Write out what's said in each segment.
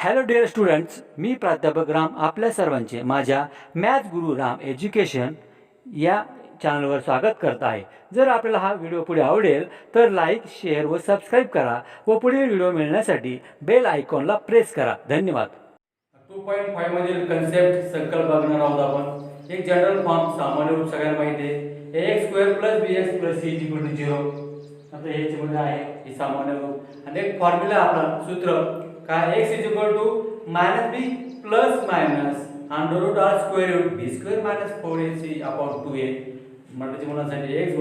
Hello dear students, मी प्राध्यापक राम आपल्या सर्वांचे माझ्या मॅथ्स गुरु राम एज्युकेशन या चॅनलवर स्वागत करत आहे. जर आपल्याला हा व्हिडिओ पुढे आवडेल तर लाईक, शेअर व सबस्क्राईब करा व पुढील व्हिडिओ मिळण्यासाठी बेल आयकॉनला प्रेस करा. धन्यवाद. 2.5 मधील कन्सेप्ट संकल्प बघणार आहोत आपण. एक जनरल फॉर्म सामान्य रूप सगळ्यांना माहिती आहे, ax² + bx + c = 0. आता याच्या मध्ये आहे हे सामान्य रूप आणि एक फॉर्म्युला आपला सूत्र काय x = -b ± √r² b² - 4ac/2a. म्हणजे मुलांसाठी x =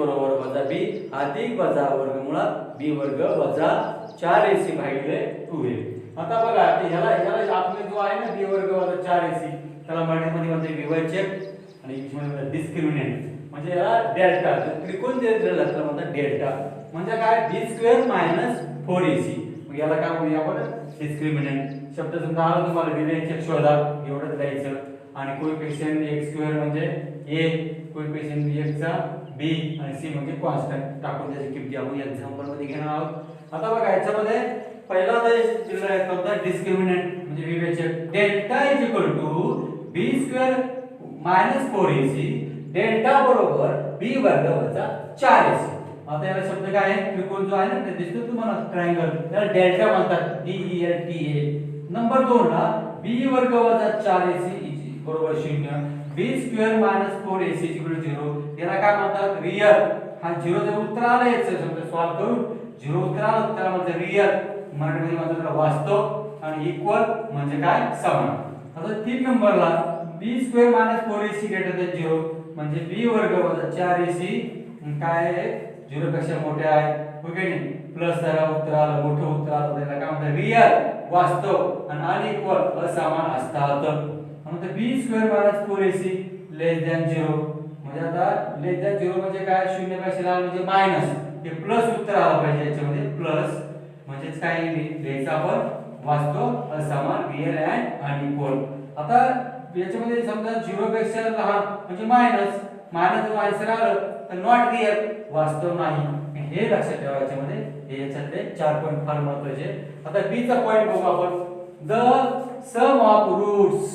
-b अधिक वजा वर्गमुळात b² - 4ac/2a. आता बघा ह्याला आपण जो आहे ना b² - 4ac त्याला मराठीमध्ये म्हणते विभाजक आणि इंग्लिशमध्ये डिस्क्रिमिनंट. म्हणजे याला डेल्टा त्रिकोण दिलेला त्याला म्हणतात डेल्टा. म्हणजे काय b² - 4ac. मग याला काय म्हणूया आपण डिस्क्रिमिनंट. शब्द समजा आला तुम्हाला विभाजक शोधा एवढंच द्यायचं आणि कोएफिशिएंट x² म्हणजे a, कोएफिशिएंट bx चा b आणि c म्हणजे कॉन्स्टंट टाकून त्याची किमती आपण एक्झाम्पल मध्ये घेणार आहोत. आता बघा याच्यामध्ये पहिला दिलेला आहे कोणता डिस्क्रिमिनंट म्हणजे विभाजक डेल्टा = b² - 4ac डेल्टा बरोबर b² - 4ac. आता याला शब्द काय आहे त्रिकोण जो आहे ना ते दिसतो तुम्हाला ट्रायंगल त्याला डेल्टा म्हणतात DELTA. नंबर 2 ला b² - 4ac = 0 b² - 4ac = 0 याला काय म्हणतात रियल. हा 0 जर उत्तर आलं याचं समजा सॉल्व करून 0 उत्तर आलं त्याला म्हणतात रियल. मराठीमध्ये म्हणतात त्याला वास्तव आणि इक्वल म्हणजे काय समान. आता 3 नंबरला b² - 4ac > 0 म्हणजे b² - 4ac काय आहे 0 पेक्षा मोठे आहे ओके नाही प्लस जरा उत्तर आलं मोठं उत्तर आलं त्याला काय म्हणतात रियल वास्तव आणि अनइक्वल असमान असतात. म्हणजे b² - 4ac < 0 म्हणजे आता < 0 म्हणजे काय 0 पेक्षा लहान म्हणजे मायनस हे प्लस उत्तर आलं पाहिजे याच्यामध्ये प्लस म्हणजेच काय लिहायचं आपण वास्तव असमान रियल अँड अनइक्वल. आता याच्यामध्ये समजा 0 पेक्षा लहान म्हणजे मायनस जर आन्सर आलं तर नॉट रियल वास्तव नाही. हे लक्षात ठेवा याच्यामध्ये हे याच्यातले 4 पॉइंट फार महत्त्वाचे. आता बी चा पॉइंट बघू आपण द सम ऑफ रूट्स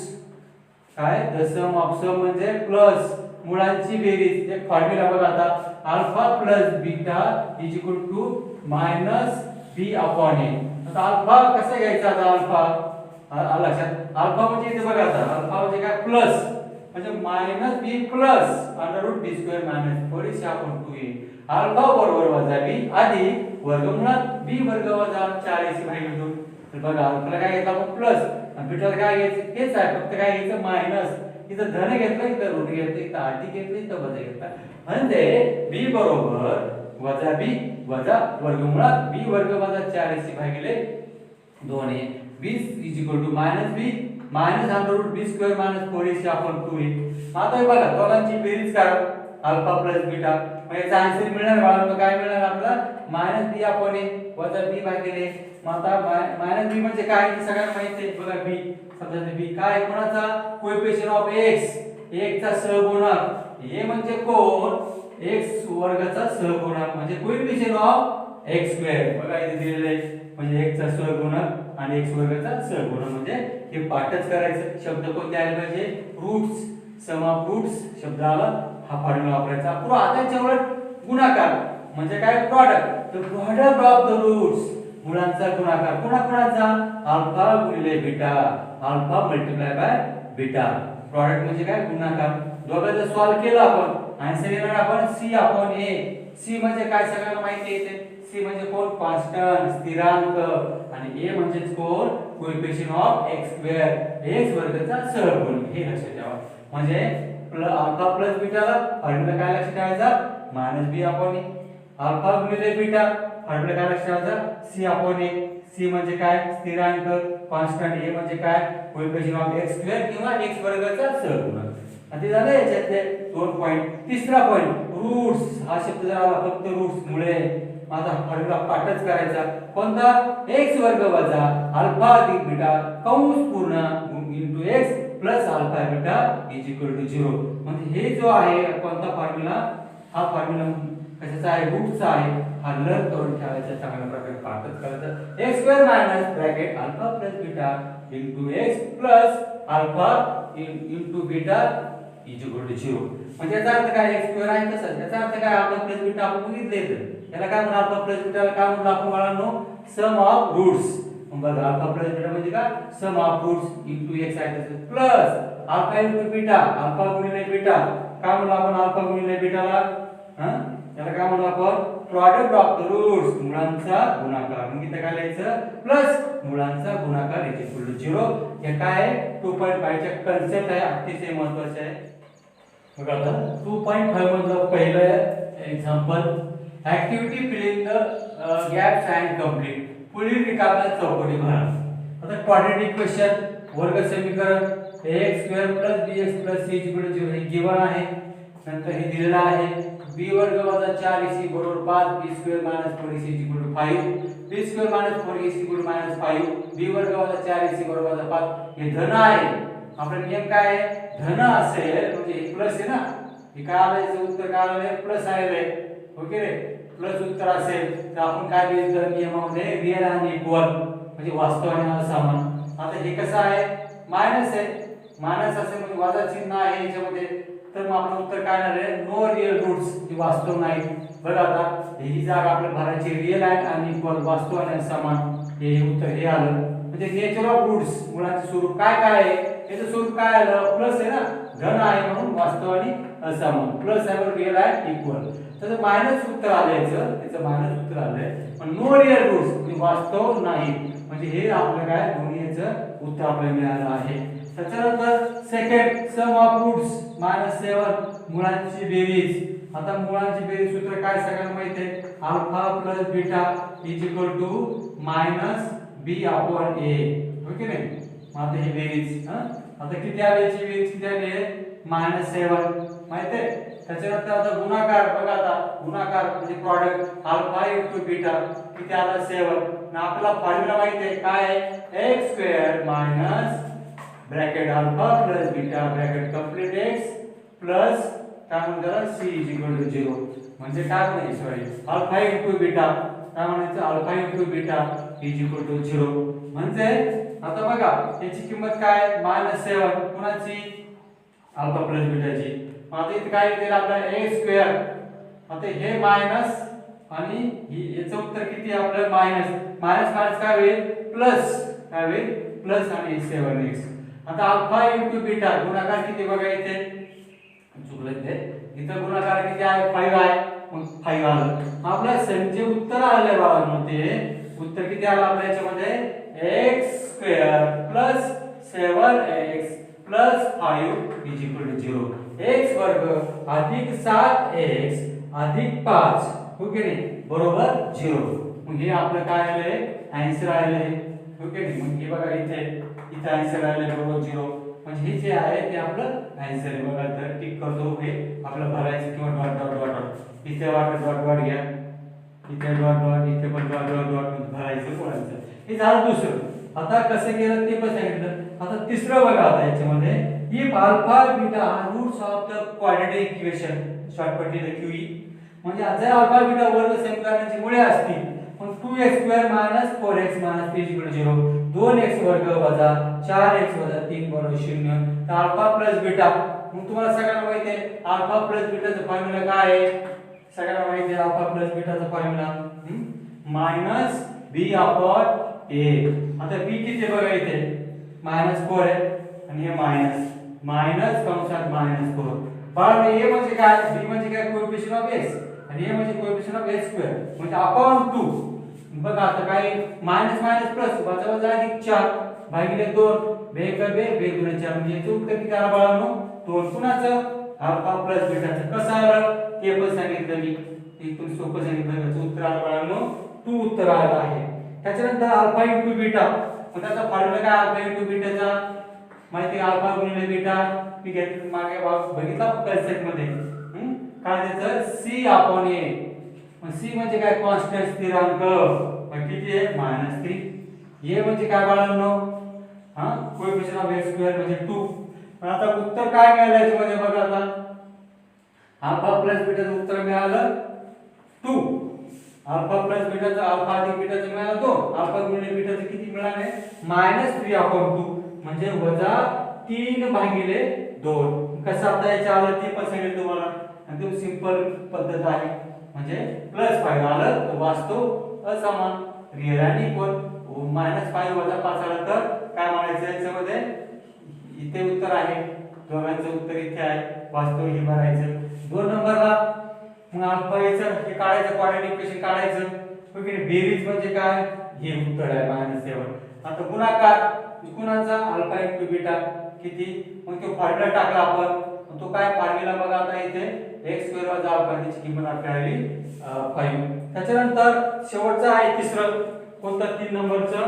काय द सम ऑफ सम म्हणजे प्लस मुळांची बेरीज. एक फॉर्म्युला बघा आता अल्फा + बीटा = -b/a. आता अल्फा कसं घ्यायचा आता अल्फा लक्षात अल्फा म्हणजे इथे बघा आता अल्फा म्हणजे काय प्लस म्हणजे -b + √b² - 4ac/2a अल्फा बरोबर -b अधिक वर्गमुळात b² - 4ac/2. तर बघा अल्फाला काय घ्यायचं आपण प्लस आणि बीटाला काय घ्यायचं हेच आहे फक्त काय घ्यायचं मायनस. इथं धन घेतलं इथं ऋण घेतलं इथं अधिक घेतलं इथं वजा घेतलं म्हणजे b बरोबर -b वजा वर्गमुळात b² - 4ac/2a b = -b - √b² - 4ac/2a. आता हे बघा दोघांची बेरीज करा अल्फा + बीटा मग याचा आन्सर मिळणार बाळांनो काय मिळणार आपल्याला -b/a वजा b/a. मग आता -b म्हणजे काय ते सगळ्यांना माहिती आहे बघा b समजा b काय कोणाचा कोएफिशिएंट ऑफ x चा सहगुणक a म्हणजे कोण x² चा सहगुणक म्हणजे कोएफिशिएंट ऑफ x² बघा इथे दिलेलं आहे म्हणजे x चा सहगुणक आणि x² चा सहगुणक म्हणजे हे पाठच करायचं. शब्द कोणते आले पाहिजे रूट्स सम ऑफ रूट्स शब्द आला हा फॉर्म्युला वापरायचा. पुढे आता याच्यावर गुणाकार म्हणजे काय प्रॉडक्ट तर प्रॉडक्ट ऑफ द रूट्स मुळांचा गुणाकार कोणाचा अल्फा गुणिले बीटा अल्फा × बीटा प्रॉडक्ट म्हणजे काय गुणाकार. दोघांचा सॉल्व केला आपण आन्सर येणार आपण c/a. c म्हणजे काय सगळ्यांना माहिती आहे c म्हणजे कोण कॉन्स्टंट स्थिरांक आणि a म्हणजे कोण कोएफिशिएंट ऑफ x² चा सहगुणक. हे लक्षात ठेवा म्हणजे अल्फा + बीटाला फॉर्म्युला काय लक्षात ठेवायचा -b/a अल्फा गुणिले बीटा फॉर्म्युला काय लक्षात ठेवायचा c/a. c म्हणजे काय स्थिरांक कॉन्स्टंट a म्हणजे काय कोएफिशिएंट ऑफ x² किंवा x² चा सहगुणक. आणि ते झालं याच्यातले 2 पॉइंट. तिसरा पॉइंट रूट्स हा शब्द जर आला फक्त रूट्स मुळे माझा फॉर्म्युला पाठच करायचा कोणता x² वजा अल्फा अधिक बीटा कंस पूर्ण * x प्लस अल्फा बीटा = 0. म्हणजे हे जो आहे कोणता फॉर्म्युला हा फॉर्म्युला कशाचा आहे रूटचा आहे हा लर्न करून ठेवायचा चांगल्या प्रकारे पाठच करायचा x² - (alpha + beta into x plus alpha into beta is equal to 0. म्हणजे याचा अर्थ काय एक्स स्क्वेअर आहे तसंच. याचा अर्थ काय अल्फा प्लस बीटा आपण बघितले तर याला काय म्हणतो अल्फा प्लस बीटाला काय म्हणतो आपण बाळांनो सम ऑफ रूट्स. मग बघा अल्फा प्लस बीटा म्हणजे काय सम ऑफ रूट्स इंटू एक्स आहे तसंच plus alpha into beta alpha गुणिले बीटा काय म्हणतो आपण अल्फा गुणिले बीटाला याला काय म्हणतो आपण प्रॉडक्ट ऑफ द रूट्स मुळांचा गुणाकार. मग इथे काय लिहायचं प्लस मुळांचा गुणाकार इज इक्वल टू 0. हे काय आहे 2.5 चा कन्सेप्ट आहे अतिशय महत्त्वाचा आहे. बघा आता 2.5 मधलं पहिलं example activity filling the gaps and complete. पुढील रिकाम्या चौकटी भरा. आता क्वाड्रेटिक इक्वेशन वर्ग समीकरण ax square plus bx plus c equal to 0 हे गिवन आहे. नंतर हे दिलेलं आहे b वर्ग वजा 4ac बरोबर 5 b square minus 4ac equal to 5 b square minus 4ac equal to minus 5 b वर्ग वजा 4ac बरोबर वजा 5 हे धन आहे. आपला नियम काय आहे धन असेल म्हणजे हे प्लस आहे ना हे काय आलं याचं उत्तर काय आलं प्लस आलेलं आहे. ओके रे प्लस उत्तर असेल तर आपण काय लिहायचं नियमामध्ये रिअल आणि इक्वल म्हणजे वास्तव आणि असमान. आता हे कसं आहे मायनस आहे मायनस असेल म्हणजे वजा चिन्ह आहे याच्यामध्ये तर मग आपलं उत्तर काय येणार आहे नो रिअल रूट्स म्हणजे वास्तव नाही. बघा आता ही जागा आपल्या भरायची रिअल आणि इक्वल वास्तव आणि समान हे उत्तर हे आलं. म्हणजे नेचर ऑफ रूट्स मुळाचे स्वरूप काय काय आहे याचं स्वरूप काय आलं प्लस आहे ना धन आहे म्हणून वास्तव आणि असमान प्लस आहे म्हणून रिअल आहे इक्वल. त्याचं मायनस उत्तर आलं याचं मायनस उत्तर आलंय पण नो रिअल रूट्स म्हणजे वास्तव नाही म्हणजे हे आपलं काय दोन्ही याचं उत्तर आपल्याला मिळालं आहे. त्याच्यानंतर सेकंड सम ऑफ रूट्स -7 मुळांची बेरीज. आता मुळांची बेरीज सूत्र काय सगळ्यांना माहिती आहे alpha plus beta is equal to -b upon a. Okay नाही मग आता ही बेरीज आता किती आली याची बेरीज किती आली आहे -7 माहिती आहे. त्याच्यानंतर आता गुणाकार बघा आता गुणाकार म्हणजे प्रॉडक्ट अल्फा इंटू बीटा किती आला 7 आणि आपला फॉर्म्युला माहिती आहे काय आहे x square minus bracket alpha plus beta bracket complete x plus काय म्हणतात c इज इक्वल टू 0. म्हणजे काय म्हणायचं सॉरी अल्फा इंटू बीटा काय म्हणायचं alpha into beta is equal to 0. म्हणजे आता बघा याची किंमत काय -7 कुणाची अल्फा प्लस बीटाची. आता इथे काय दिलं आपल्याला a स्क्वेअर. आता हे मायनस आणि याचं उत्तर किती आहे आपल्याला मायनस मायनस काय होईल प्लस काय होईल प्लस आणि 7x. आता अल्फा इंटू बीटा गुणाकार किती बघा इथे चुकलं इथे इथं गुणाकार किती आहे 5 आहे मग 5 आलं. आपल्या जे उत्तर आले बाळांनो ते उत्तर किती आलं आपल्या याच्यामध्ये x square plus 7x plus 5 is equal to 0. x वर्ग अधिक 7x अधिक 5 ओके नाही बरोबर 0. मग हे आपलं काय आलंय आन्सर आलंय ओके नाही. मग हे बघा इथे आन्सर आलंय बरोबर 0. म्हणजे हे जे आहे ते आपलं आन्सर आहे. बघा तर टिक करतो हे आपलं भरायचं किंवा डॉट डॉट डॉट डॉट इथे डॉट डॉट डॉट घ्या इथे डॉट डॉट इथे पण डॉट डॉट डॉट भरायचं कोणाचं हे झालं दुसरं. आता कसं केलं ते पण सांगितलं. आता तिसरं बघा आता याच्यामध्ये if alpha beta are roots of the quadratic equation shortcut इथे QE म्हणजे जर अल्फा बीटा वर्ग समीकरणाची मुळे असतील मग 2x स्क्वेअर 4x 3 0 2x वर्ग वजा 4x वजा 3 बरोबर 0 तर अल्फा प्लस बीटा. मग तुम्हाला सगळ्यांना माहिती आहे अल्फा प्लस बीटाचा फॉर्म्युला काय आहे सगळ्यांना माहिती आहे अल्फा प्लस बीटाचा फॉर्म्युला -b अपॉन a. आता b किती बघा इथे -4 आहे आणि हे मायनस कंसात -4. पण a म्हणजे काय b म्हणजे काय कोएफिशिएंट ऑफ x आणि a म्हणजे कोएफिशिएंट ऑफ x स्क्वेअर म्हणजे अपॉन 2. बघा आता काय मायनस मायनस प्लस वजा वजा अधिक 4 भागिले 2 2 4 म्हणजे याचं उत्तर किती आलं बाळांनो 2. कुणाचं अल्फा प्लस बीटाचं कसं आलं ते पण सांगितलं मी इथून सोपं सांगितलं याचं उत्तर आलं बाळांनो 2 उत्तर आलं आहे. त्याच्यानंतर अल्फा इंटू बीटा मग त्याचा फॉर्म्युला काय अल्फा इंटू बीटाचा माहिती अल्फा गुणिले बीटा मी घेतलं मागे बघितला कन्सेप्ट मध्ये काय त्याचं c अपॉन a. मग c म्हणजे काय कॉन्स्टंट स्थिरांक मग किती आहे -3. a म्हणजे काय बाळांनो कोएफिशिएंट ऑफ x स्क्वेअर म्हणजे 2. पण आता उत्तर काय मिळालं याच्यामध्ये बघा आता अल्फा प्लस बीटाचं उत्तर मिळालं 2 अल्फा प्लस बीटाचा अल्फा अधिक बीटाचा मिळाला 2, अल्फा गुणिले बीटाचं किती मिळाले -3/2 म्हणजे वजा 3 भागिले 2. कसं आता याच्या आलं ते पण सांगितलं तुम्हाला, एकदम सिंपल पद्धत आहे. म्हणजे +5 आलं तर वास्तव असमान, रिअल आणि इक्वल. -5 वजा 5 आलं तर काय म्हणायचं याच्यामध्ये, इथे उत्तर आहे, दोघांचं उत्तर इथे आहे, वास्तव हे भरायचं. 2 नंबरला मग अल्फा याचं हे काढायचं, क्वाड्रॅटिक इक्वेशन काढायचं. ओके, बेरीज म्हणजे काय, हे उत्तर आहे -7. आता गुणाकार कुणाचा, अल्फा इंटू बीटा किती, मग तो फॉर्म्युला टाकला आपण. तो काय फॉर्म्युला बघा आता इथे x² वजा अल्फा, त्याची किंमत आपल्याला आली 5. त्याच्यानंतर शेवटचं आहे तिसरं, कोणतं 3 नंबरचं,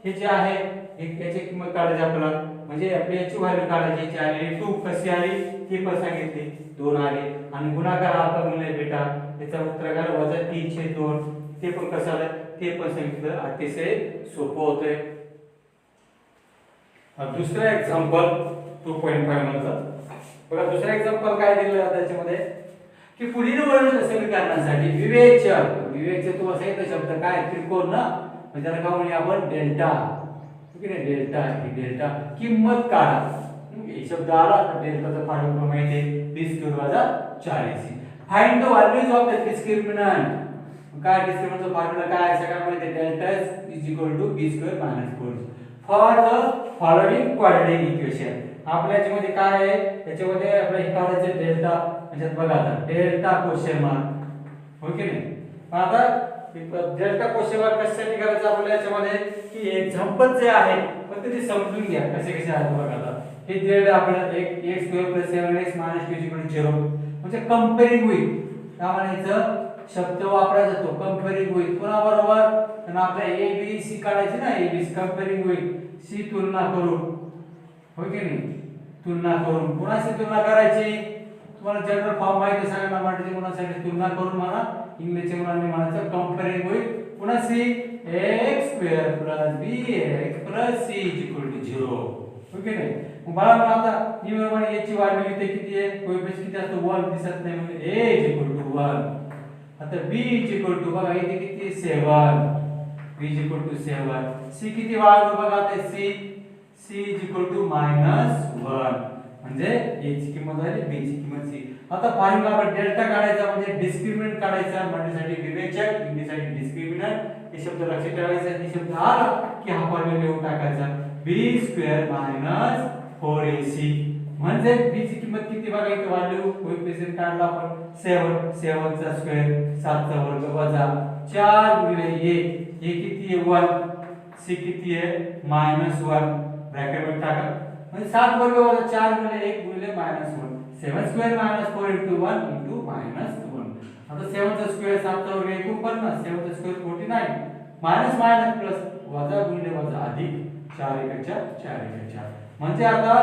हे जे आहे याची किंमत काढायची आपल्याला, म्हणजे आपली याची व्हॅल्यू काढायची. याची आली 2, कशी आली ती पण सांगितली, 2 आली. आणि गुणाकार अल्फा गुणिले बीटा, त्याचा उत्तर काय -3/2, ते पण कसं आलं ते पण सांगितलं. अतिशय सोपं होतंय. दुसरं एक्झाम्पल 2.5 मधलं बघा. दुसरं एक्झाम्पल काय दिलेलं आहे त्याच्यामध्ये, की पुढील वर्णन समीकरणासाठी विवेचक तुम्हाला सांगितलं शब्द काय, त्रिकोण ना, म्हणजे त्याला काय म्हणूया आपण डेल्टा. ठीक आहे, डेल्टा ही डेल्टा किंमत काढा. हे शब्द आला तर डेल्टाचा फॉर्म्युला माहिती आहे, b² वजा 4ac. Find the values of the discriminant. काय डिस्क्रिमिनंटचा फॉर्म्युला काय आहे सगळ्यांना माहिती आहे, delta b² - 4 for the following quadratic equation. आपल्या याच्यामध्ये काय आहे, त्याच्यामध्ये आपल्याला हे काढायचं डेल्टा, म्हणजे बघा आता डेल्टा क्वेश्चन मार्क, हो की नाही. आता डेल्टा क्वेश्चन मार्क कशासाठी करायचं आपल्याला याच्यामध्ये, की एक्झाम्पल जे आहे फक्त ते समजून घ्या कसे कसे आहेत. बघा आता हे दिलेलं आपल्याला x² + 7x - 2 = 0, म्हणजे कंपेअरिंग विथ, काय म्हणायचं शब्द वापरायचा तो कंपेअरिंग विथ कोणाबरोबर, आणि आपल्या a b c काढायची ना, a b c comparing with, c तुलना करून, हो की नाही, तुलना करून. कुणाशी तुलना करायची, तुम्हाला जनरल फॉर्म माहिती आहे सगळ्यांना, मराठी मुलांसाठी तुलना करून म्हणा, इंग्लिशच्या मुलांनी म्हणायचं कंपेअरिंग विथ कुणाशी, x² + bx + c = 0, हो की नाही. मग मला आता नियमाने याची व्हॅल्यू इथे किती आहे, कोएफिशियंट किती असतो, 1 दिसत नाही, म्हणजे a = 1. आता b = बघा इथे किती 7, b = 7, c किती वाढवलं बघा आता c = -1, म्हणजे a ची किंमत झाली, b ची किंमत c. आता फॉर्म्युला आपण डेल्टा काढायचा, म्हणजे डिस्क्रिमिनंट काढायचा, म्हणण्यासाठी विवेचक, इंग्लिशसाठी डिस्क्रिमिनंट. हे शब्द लक्षात ठेवायचे, हे शब्द आला की हा फॉर्म्युला लिहून टाकायचा, b² - 4ac. म्हणजे b ची किंमत किती बघा इथे व्हॅल्यू कोएफिशियंट काढला आपण 7, 7 चा स्क्वेअर 7 चा वर्ग वजा 4 गुणिले 1, हे किती आहे 1, c किती आहे -1, ब्रॅकेट मध्ये टाका, म्हणजे 7 वर्ग वजा 4 गुणिले 1 गुणिले -1, 7² - 4 * 1 * -1. आता 7 चा स्क्वेअर 7 चा वर्ग 49, 7 चा स्क्वेअर 49, मायनस मायनस प्लस वजा गुणिले वजा अधिक 4 * 1 = 4 * 4. म्हणजे आता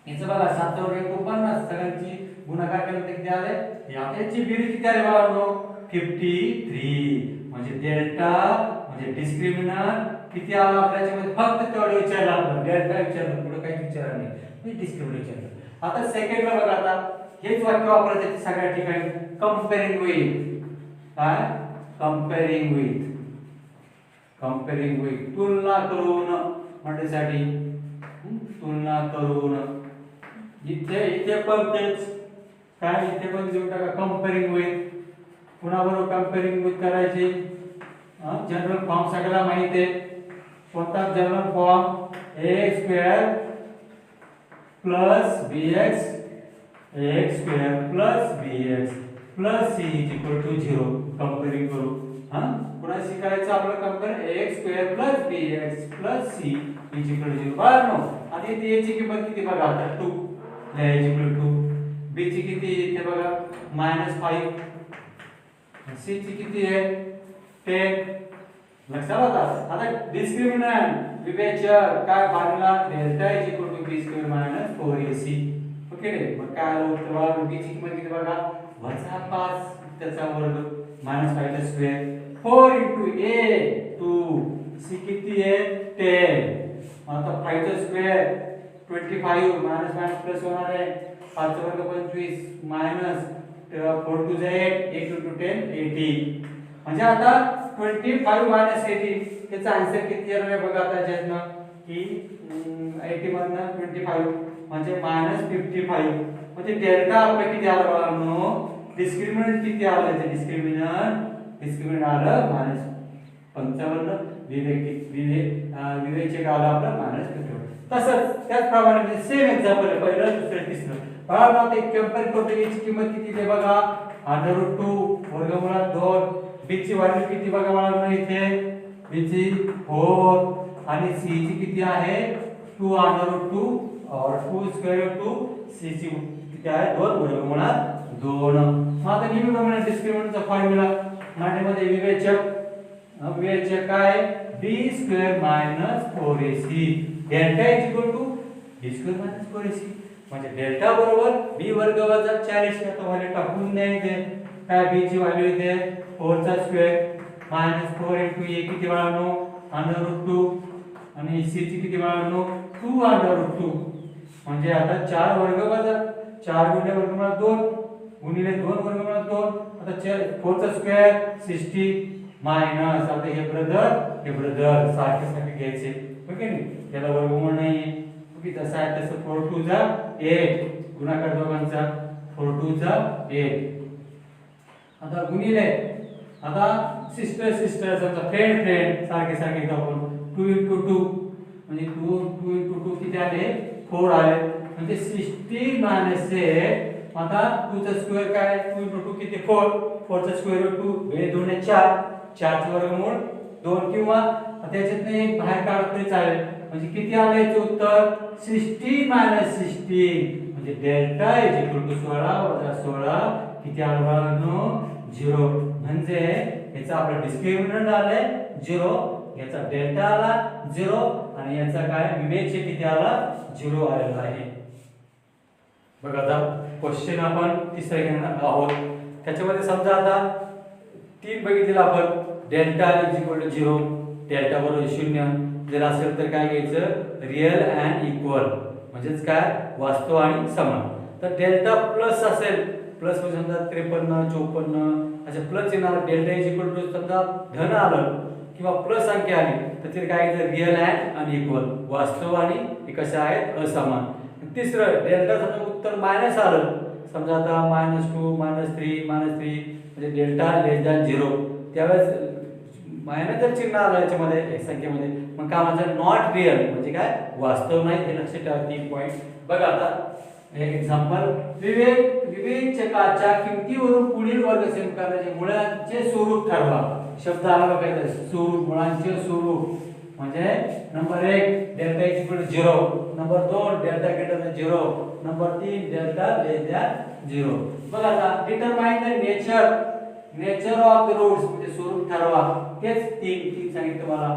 याचं बघा 7 चा वर्ग 49, सगळ्यांची गुणाकार केला तर किती आले, आता याची बेरीज किती आली बाळांनो 53. म्हणजे डेल्टा म्हणजे डिस्क्रिमिनंट किती आला आपल्यामध्ये, फक्त तेवढं विचारलं आपण, डेल्टा विचारलं, पुढे काही विचारलं नाही, म्हणजे डिस्क्रिमिनंट विचारलं. आता सेकंडला बघा, आता हेच वाक्य वापरायचे सगळ्या ठिकाणी, कंपेअरिंग विथ, काय कंपेअरिंग विथ तुलना करून म्हणण्यासाठी, तुलना करून. इथे पण तेच काय, इथे पण देऊन टाका कंपेअरिंग विथ, कुणाबरोबर कंपेअरिंग विथ करायची. जनरल फॉर्म सगळ्याला माहिती आहे, कोणता general form, ax² + bx, ax² + bx + c = 0. कंपेअरिंग करू, पुन्हा शिकायचं आपलं कंपेअर ax² + bx + c = 0. बरोबर. आता इथे a ची किंमत किती बघा, आता 2 = 2, b ची किती इथे बघा -5, c ची किती आहे 10. लक्षात आला. आता डिस्क्रिमिनंट विवेचक काय formula, delta = b² - 4ac. Okay रे, मग काय आलं उत्तर बघा, b ची किंमत किती बघा -5 त्याचा वर्ग -5 चा स्क्वेअर 4 * a 2, c किती आहे 10. आता 5 चा स्क्वेअर 25, मायनस प्लस होणार आहे, 5 चा वर्ग 25 मायनस 4 * 2 = 8, 8 * 2 = 10 80. म्हणजे आता 25 मायनस 80 त्याचा आन्सर किती येणार आहे बघा आता याच्यातनं की 80 मधनं 25 म्हणजे -55 म्हणजे डेल्टा आपला किती आला बाळांनो डिस्क्रिमिनंट किती आलं ते डिस्क्रिमिनंट आलं -55 विवेचक आला आपला -55 तसंच त्याचप्रमाणे सेम एक्झाम्पल आहे पहिलं दुसरं तिसरं बाळांनो आता कंपेअर करतो याची किंमत किती आहे बघा √2 वर्गमुळात 2 b ची व्हॅल्यू किती बघा बाळांनो इथे b ची 4 आणि c ची किती आहे 2 √2 और 2 स्क्वेअर रूट 2 c ची किती आहे 2 वर्गमुळात 2 मग आता नेहमीप्रमाणे डिस्क्रिमिनंटचा फॉर्म्युला मराठीमध्ये विवेचक काय b square -4ac delta is equal to b square -4ac म्हणजे डेल्टा बरोबर b वर्ग वजा 4ac आता व्हॅल्यू टाकून द्यायचे काय b ची व्हॅल्यू इथे 4 चा स्क्वेअर -4 a किती बाळांनो √2 आणि c ची किती बाळांनो 2 √2 म्हणजे आता 4 वर्ग वजा 4 गुणिले वर्गमुळात 2 गुणिले 2 वर्गमुळात 2 आता 4 चा स्क्वेअर 60 मायनस आता हे ब्रदर सारखे घ्यायचे ओके नाही याला वर्गमूळ नाहीये ओके जसं आहे तसं 4 2 जा 8 गुणाकार दोघांचा 4 2 जा 8 आता गुणिले आता सिस्टर समजा फ्रेंड सारखे घेतो आपण 2 * 2 म्हणजे 2 * 2 किती आले 4 आले म्हणजे 60 मायनस 8 आता 2 चा स्क्वेअर काय 2 * 2 किती 4 4 चा स्क्वेअर रूट 2 हे 2 ने 4 4 चे वर्गमूळ 2 किंवा त्याच्यातून एक बाहेर काढलं तरी चालेल म्हणजे किती आले याचे उत्तर 60 मायनस 16 म्हणजे डेल्टा इज इक्वल टू 16 वजा 16 किती आलं 0 म्हणजे याचा आपला डिस्क्रिमिनंट आलाय 0 याचा डेल्टा आला 0 आणि याचा काय विवेचक किती आला 0 आलेला आहे बघा आता क्वेश्चन आपण तिसरा घेणार आहोत त्याच्यामध्ये समजा आता 3 बघितलेला आपण delta is equal to 0 delta बरोबर 0 जर असेल तर काय घ्यायचं रियल अँड इक्वल म्हणजेच काय वास्तव आणि समान तर डेल्टा प्लस असेल प्लस म्हणजे समजा 53 54 अशा प्लस येणार डेल्टा इज इक्वल टू समजा धन आलं किंवा प्लस अंकी आली तर ते काय घ्यायचं रियल अँड अनइक्वल वास्तव आणि कशा आहेत असमान तिसरं डेल्टा समजा उत्तर मायनस आलं समजा आता -2 -3 म्हणजे डेल्टा लेस दॅन 0 त्यावेळेस मायनस जर चिन्ह आलं याच्यामध्ये एक संख्येमध्ये मग काय म्हणायचं नॉट रिअल म्हणजे काय वास्तव नाही हे लक्षात ठेवा 3 पॉइंट बघा आता एक एक्झाम्पल विवेचकाच्या किमतीवरून पुढील वर्ग समीकरणाचे मुळांचे स्वरूप ठरवा शब्द आला बघा स्वरूप मुळांचे स्वरूप म्हणजे number 1 delta is equal to 0 number 2 delta greater than 0 number 3 delta less than 0 बघा आता determine the nature of the roots म्हणजे स्वरूप ठरवा तेच तीन सांगितलं मला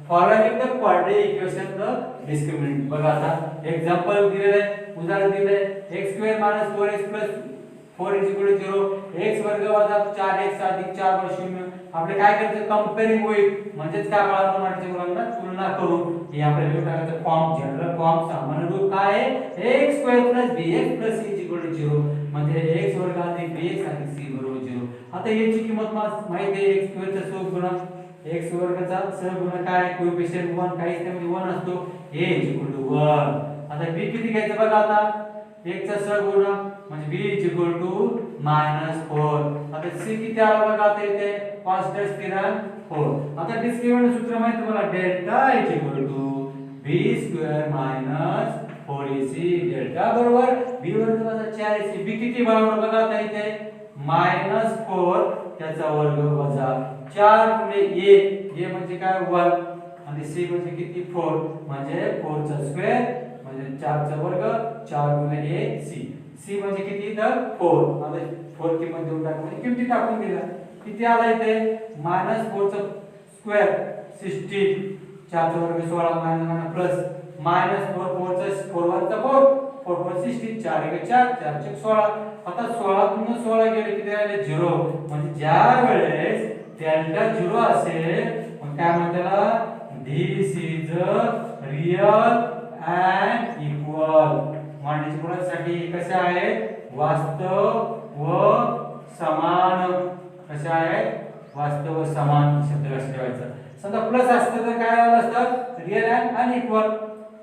following the quadratic equation the discriminant बघा आता एक्झाम्पल दिलेले उदाहरण दिले x² - 4x 4 0 x वर्ग वजा 4x अधिक 4 वर 0 आपले काय करायचं कंपेअरिंग होईल म्हणजेच काय बाळांनो माझ्या मुलांना तुलना करू हे आपल्या लिहून टाकायचं फॉर्म जनरल फॉर्म सामान्य रूप काय आहे x² + bx + c 0 म्हणजे x वर्ग अधिक bx अधिक c बरोबर 0 आता याची किंमत माहिती आहे x² चा सहगुणक x वर्गाचा सहगुणक काय कोएफिशियंट 1 काहीच नाही म्हणजे 1 असतो a = 1 आता b किती घ्यायचं बघा आता x चा सहगुणक म्हणजे b = -4 आता c किती आला बघा आता इथे 5 स्थिरांक 4 आता डिस्क्रिमिनंट सूत्र माहिती तुम्हाला डेल्टा = b² - 4ac डेल्टा बरोबर b वर्ग वजा 4ac b किती बरोबर बघा आता इथे -4 त्याचा वर्ग वजा 4 गुणिले a म्हणजे काय 1 आणि c म्हणजे किती 4 म्हणजे 4 चा स्क्वेअर म्हणजे 4 चा वर्ग 4 गुणिले a c म्हणजे किती तर 4 आता 4 किंमत देऊन टाकू म्हणजे किमती टाकून दिला किती आला इथे -4 चा स्क्वेअर 60 4 चा वर्ग 16 प्लस -4 4 चा 4 1 चा 4 4 4 60 4 1 4 4 6 16 आता 16 पुन्हा 16 गेले किती राहिले 0 म्हणजे ज्या वेळेस डेल्टा 0 असेल मग काय म्हणतात दिस इज रियल अँड इक्वल मांडणीच्या गुणांसाठी कशा आहेत वास्तव व समान कशा आहेत वास्तव समान शब्द लक्षात ठेवायचा. समजा प्लस असतं तर काय आलं असतं रिअल अँड अनइक्वल,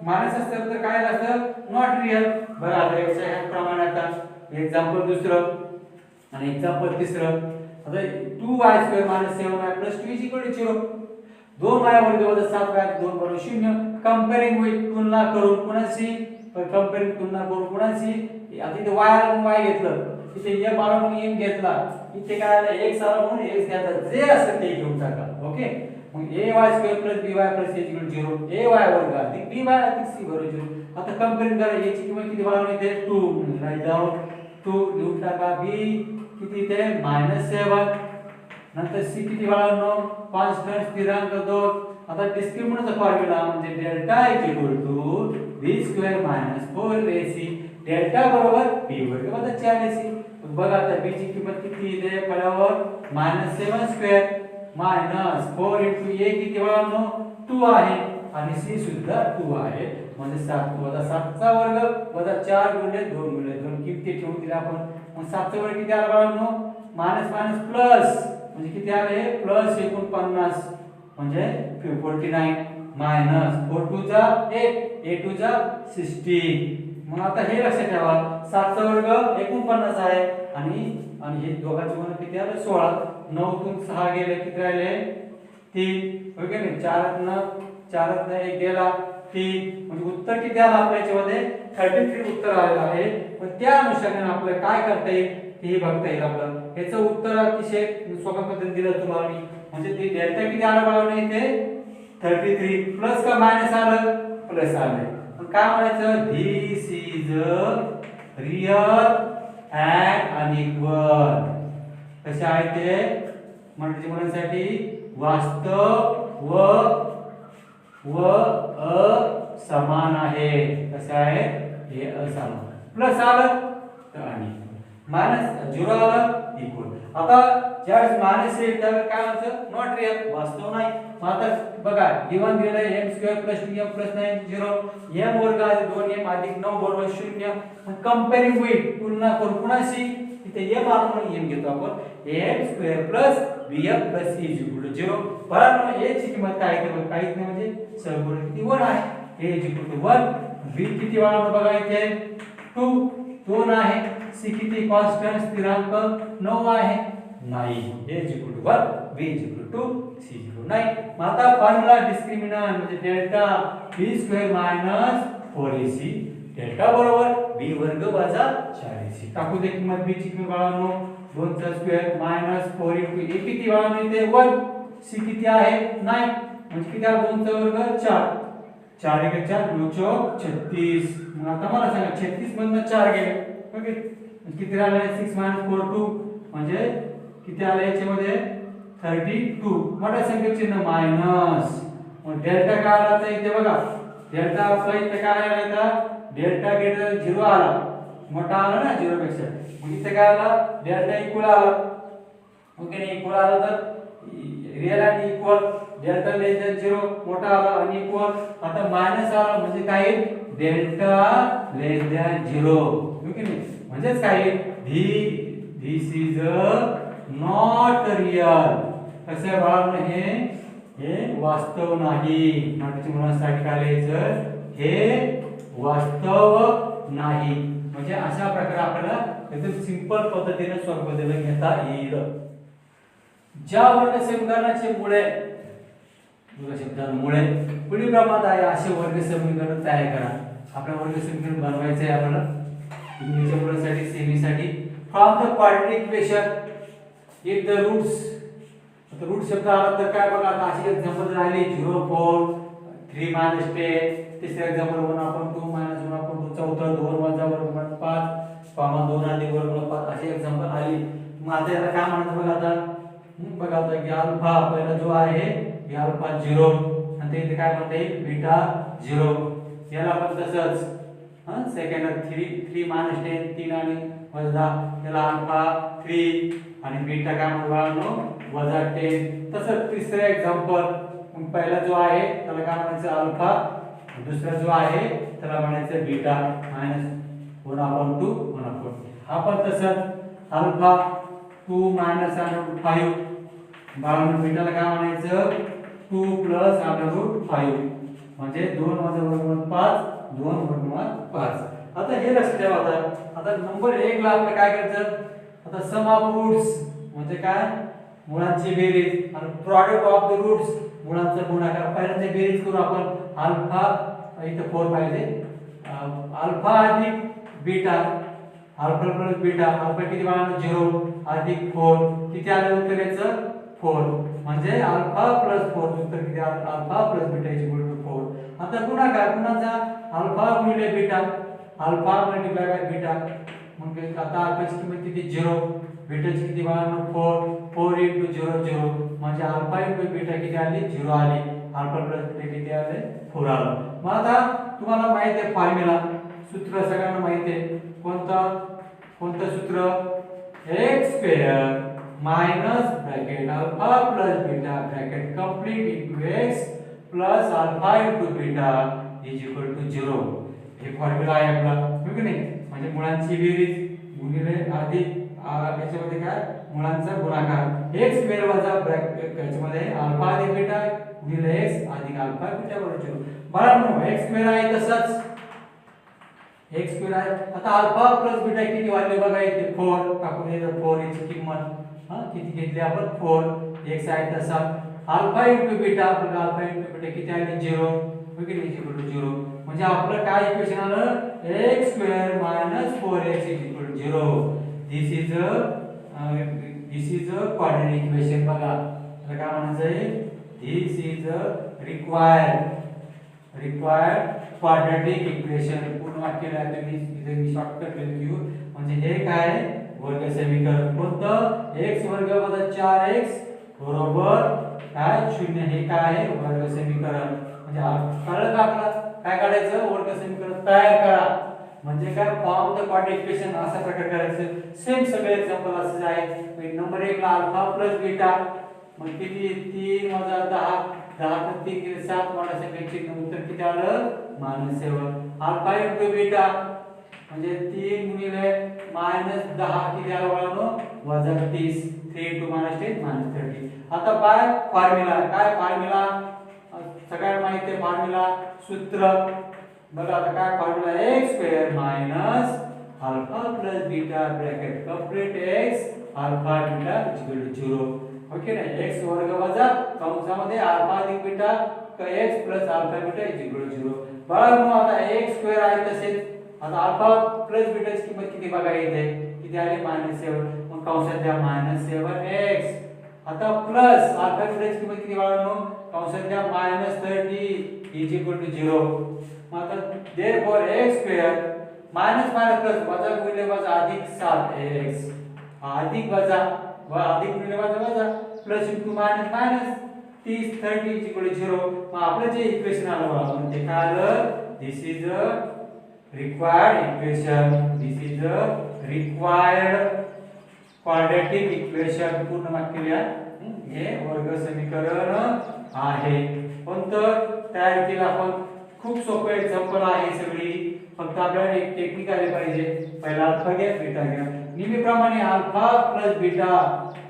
मायनस असतं तर काय आलं असतं नॉट रिअल. बघा आता याच्या प्रमाणे आता एक्झाम्पल दुसरं आणि एक्झाम्पल तिसरं. आता 2y² - 7y + 2 = 0. 2y वर्ग वजा 7y 2 बरोबर 0. कंपेअरिंग विथ तुलना करून कुणाशी, कंपेअरिंग तुलना करून कुणाशी. आता इथे y आला म्हणून y घेतलं, इथे m आला म्हणून m घेतला, इथे काय आलं x आला म्हणून x घ्यायचा, जे असेल ते घेऊन टाका. ओके, मग ay² + by + c = 0. ay वर्ग अधिक by अधिक c बरोबर 0. आता कंपेअरिंग करा, a ची किंमत किती वाढवली इथे 2 राईट डाऊन 2 लिहून टाका. b किती इथे -7, नंतर c किती वाढवलो कॉन्स्टंट स्थिरांक 2. आता डिस्क्रिमिनंटचा फॉर्म्युला म्हणजे डेल्टा = b² - 4ac. डेल्टा बरोबर b वर्ग वजा 4ac. बघा आता b ची किंमत किती इथे पडावर -7² - 4 * a किती वाढवलो 2 आहे आणि c सुद्धा 2 आहे, म्हणजे 7 वजा 7 चा वर्ग वजा 4 गुणिले 2 गुणिले 2 किती ठेवून दिले आपण. मग 7 चा वर्ग किती आला बाळांनो मायनस मायनस प्लस, म्हणजे किती आले +49 म्हणजे 49 मायनस 4 2 चा 8 8 2 चा 16. मग आता हे लक्षात ठेवा 7 चा वर्ग 49 आहे आणि हे दोघांचे गुण किती आले 16. 9 तून 6 गेले किती राहिले 3. ओके नाही 4 न 1 गेला 3. म्हणजे उत्तर किती आलं आपल्या याच्यामध्ये 33 उत्तर आलेलं आहे. पण त्या अनुषंगाने आपल्याला काय करता येईल हे बघता येईल. आपलं याचं उत्तर अतिशय सोप्या पद्धतीने दिलं तुम्हाला मी. म्हणजे ते डेल्टा किती आलं बघा इथे 33 प्लस का मायनस आलं प्लस आलं. पण काय म्हणायचं this is real and unequal. कसे आहे ते म्हणजे म्हणण्यासाठी वास्तव व असमान आहे. कसं आहे हे असमान. प्लस आलं तर आणि मायनस 0 आलं इक्वल. आता ज्यावेळेस मायनस येईल त्यावेळेस काय होतं नॉट रिअल, वास्तव नाही. मग आता बघा गिवन दिलेलं आहे m² + 2m + 9 0. m वर्ग आहे 2m अधिक 9 बरोबर 0. मग कंपेअरिंग विथ तुलना करून कुणाशी इथे m आला म्हणून m घेतो आपण. m² + bm + c = 0. बरोबर a ची किंमत काय आहे ते काहीच नाही म्हणजे सहगुणक किती 1 आहे. a = 1. b किती वाढवलं बघा इथे 2 आहे. c किती कॉन्स्टंट स्थिरांक 9 आहे नाही. a = 1 b = 2 c = 9. मग आता फॉर्म्युला डिस्क्रिमिनंट म्हणजे डेल्टा b² - 4ac. डेल्टा बरोबर b वर्ग वजा 4ac. टाकू दे किंमत b ची किंमत वाढवलो 2 चा स्क्वेअर - 4 * a किती वाढवलो इथे 1. c किती आहे 9 म्हणजे किती आला 2 चा वर्ग 4. 4 * 4 9 = 36. मग आता मला सांगा 36 मधनं 4 गेले ओके किती राहिले 6 - 4 2 म्हणजे किती आले याच्यामध्ये 32. मोठ्या संख्येचे चिन्ह मायनस. मग डेल्टा काय आला तर इथे बघा डेल्टा आपला इथे काय आला आता डेल्टा ग्रेटर 0 आला, मोठा आला ना 0 पेक्षा. मग इथे काय आला डेल्टा इक्वल आला. ओके नाही इक्वल आला तर रिअल आणि इक्वल. डेल्टा लेस दॅन 0 मोठा आला आणि इक्वल. आता मायनस आला म्हणजे काय डेल्टा लेस दॅन 0. ओके नाही म्हणजेच काय धिस इज नॉट रिअल. कसं बाळांनो हे वास्तव नाही. नाट्याच्या मुलांसाठी काय लिहायचं हे वास्तव नाही. म्हणजे अशा प्रकारे आपल्याला एकदम सिंपल पद्धतीने स्वरूपात घेता येईल. ज्या वर्ग समीकरणाचे मुळे शब्दांमुळे पुढील प्रमाणात आहे असे वर्ग समीकरण तयार करा. आपल्याला वर्ग समीकरण बनवायचे आहे आपल्याला इंग्लिशच्या मुलांसाठी सेमीसाठी. From the quadratic equation if the roots. आता रूट शब्द आला तर काय बघा आता अशी एक्झाम्पल राहिली 0 4 3 - 10. तिसरं एक्झाम्पल 1/2 - 1/2. चौथं 2 वजा वर्गमूळ 5 2 अधिक वर्गमूळ 5. अशी एक्झाम्पल आली. मग आता याला काय म्हणायचं बघा आता बघा आता की अल्फा पहिला जो आहे हे अल्फा 0 आणि इथे काय म्हणता येईल बीटा 0. याला पण तसंच सेकंड 3 - 10 3 आणि वजा याला अल्फा 3 आणि बीटा काय म्हणतो वजा 10. तसंच तिसरं एक्झाम्पल पहिला जो आहे त्याला काय म्हणायचं अल्फा, दुसरा जो आहे त्याला म्हणायचं बीटा -1/2 1/4. हा पण तसंच अल्फा 2 - 5 बाळांनो बीटाला काय म्हणायचं 2 प्लस √5 म्हणजे 2 वजा वर्गमूळ 5 2 वर्गमूळ 5. आता हे लक्षात ठेवा. आता नंबर 1 ला आपलं काय करायचं. आता सम ऑफ रूट्स म्हणजे काय मुळांची बेरीज आणि प्रॉडक्ट ऑफ द रूट्स मुळांचा गुणाकार. पहिल्यांदा बेरीज करू आपण. अल्फा इथे 4 पाहिजे. अल्फा अधिक beta alpha plus beta alpha किती बाळांनो 0 अधिक 4 किती आलं उत्तर याचं 4 म्हणजे अल्फा प्लस 4 उत्तर किती आलं alpha plus beta equal to 4. आता गुणाकार कुणाचा अल्फा गुणिले beta alpha multiply by beta म्हणजे आता अल्फाची किंमत किती 0 बीटाची किती बाळांनो 4 4 * 0 0 म्हणजे अल्फा * बीटा किती आली 0 आली. अल्फा प्लस बीटा किती आले 4 आलं. मग आता तुम्हाला माहिती आहे फॉर्म्युला सूत्र सगळ्यांना माहिती आहे कोणतं सूत्र x² minus bracket alpha plus beta bracket complete into x plus alpha into beta is equal to 0. हे फॉर्म्युला आहे आपला हो की नाही. म्हणजे मुळांची बेरीज गुणिले अधिक याच्यामध्ये काय मुळांचा गुणाकार x² वजा ब्रॅकेट याच्यामध्ये अल्फा अधिक बीटा गुणिले x अधिक अल्फा बीटा बरोबर 0. बाळांनो x² आहे तसंच x² आहे. आता अल्फा प्लस बीटा किती व्हॅल्यू बघा इथे 4 टाकून द्यायचं 4 याची किंमत किती घेतली आपण 4 x आहे तसा अल्फा * बीटा आपल्याला अल्फा * बीटा किती आले 0 ओके इज इक्वल टू 0 म्हणजे आपलं काय इक्वेशन आलं x² - 4x is equal to 0. This is a quadratic equation. बघा त्याला काय म्हणायचं आहे this is a required quadratic equation. पूर्ण वाक्य लिहा तुम्ही इथे मी शॉर्टकट लिहू म्हणजे हे काय वर्ग समीकरण कोणतं x वर्ग वजा 4x बरोबर काय 0 हे काय आहे वर्ग समीकरण. म्हणजे कळलं का आपल्याला काय काढायचं वर्ग समीकरण तयार करा म्हणजे काय फॉर्म द क्वाड्रॅटिक इक्वेशन अशा प्रकारे करायचं. सेम सगळे एक्झाम्पल असेच आहे. नंबर 1 ला अल्फा प्लस बीटा मग किती 3 वजा 10 10 तर 3 केले 7 मोठ्या संख्येचे उत्तर किती आलं -7. अल्फा * बीटा म्हणजे 3 गुणिले -10 किती आलं बाळांनो -30 3 * -10 -30. आता बाय फॉर्म्युला काय फॉर्म्युला सगळ्यांना माहिती आहे फॉर्म्युला सूत्र बघा. आता काय formula x² minus alpha plus beta bracket complete x alpha beta equal to 0 okay ना. x वर्ग वजा कंसामध्ये अल्फा अधिक beta x plus alpha beta equal to 0. बाळांनो आता x² आहे तसेच आता अल्फा प्लस बीटाची किंमत किती बघा इथे किती आली -7 मग कंसात द्या -7x. आता प्लस अल्फा बीटाची किंमत किती बाळांनो कंसात द्या -30 इज इक्वल टू 0. मग आता therefore x² minus minus plus वजा गुणिले वजा अधिक 7x अधिक वजा अधिक गुणिले वजा वजा plus into minus minus 30 30 is equal to 0. मग आपलं जे इक्वेशन आलं बघा ते काय आलं this is a required equation. This is a required quadratic equation. पूर्ण वाक्य लिहा हे वर्ग समीकरण आहे. कोणतं तयार केलं आपण खूप सोपं एक्झाम्पल आहे सगळी फक्त आपल्याला एक टेक्निक आली पाहिजे. पहिला अल्फा घ्या बीटा घ्या नेहमीप्रमाणे अल्फा प्लस बीटा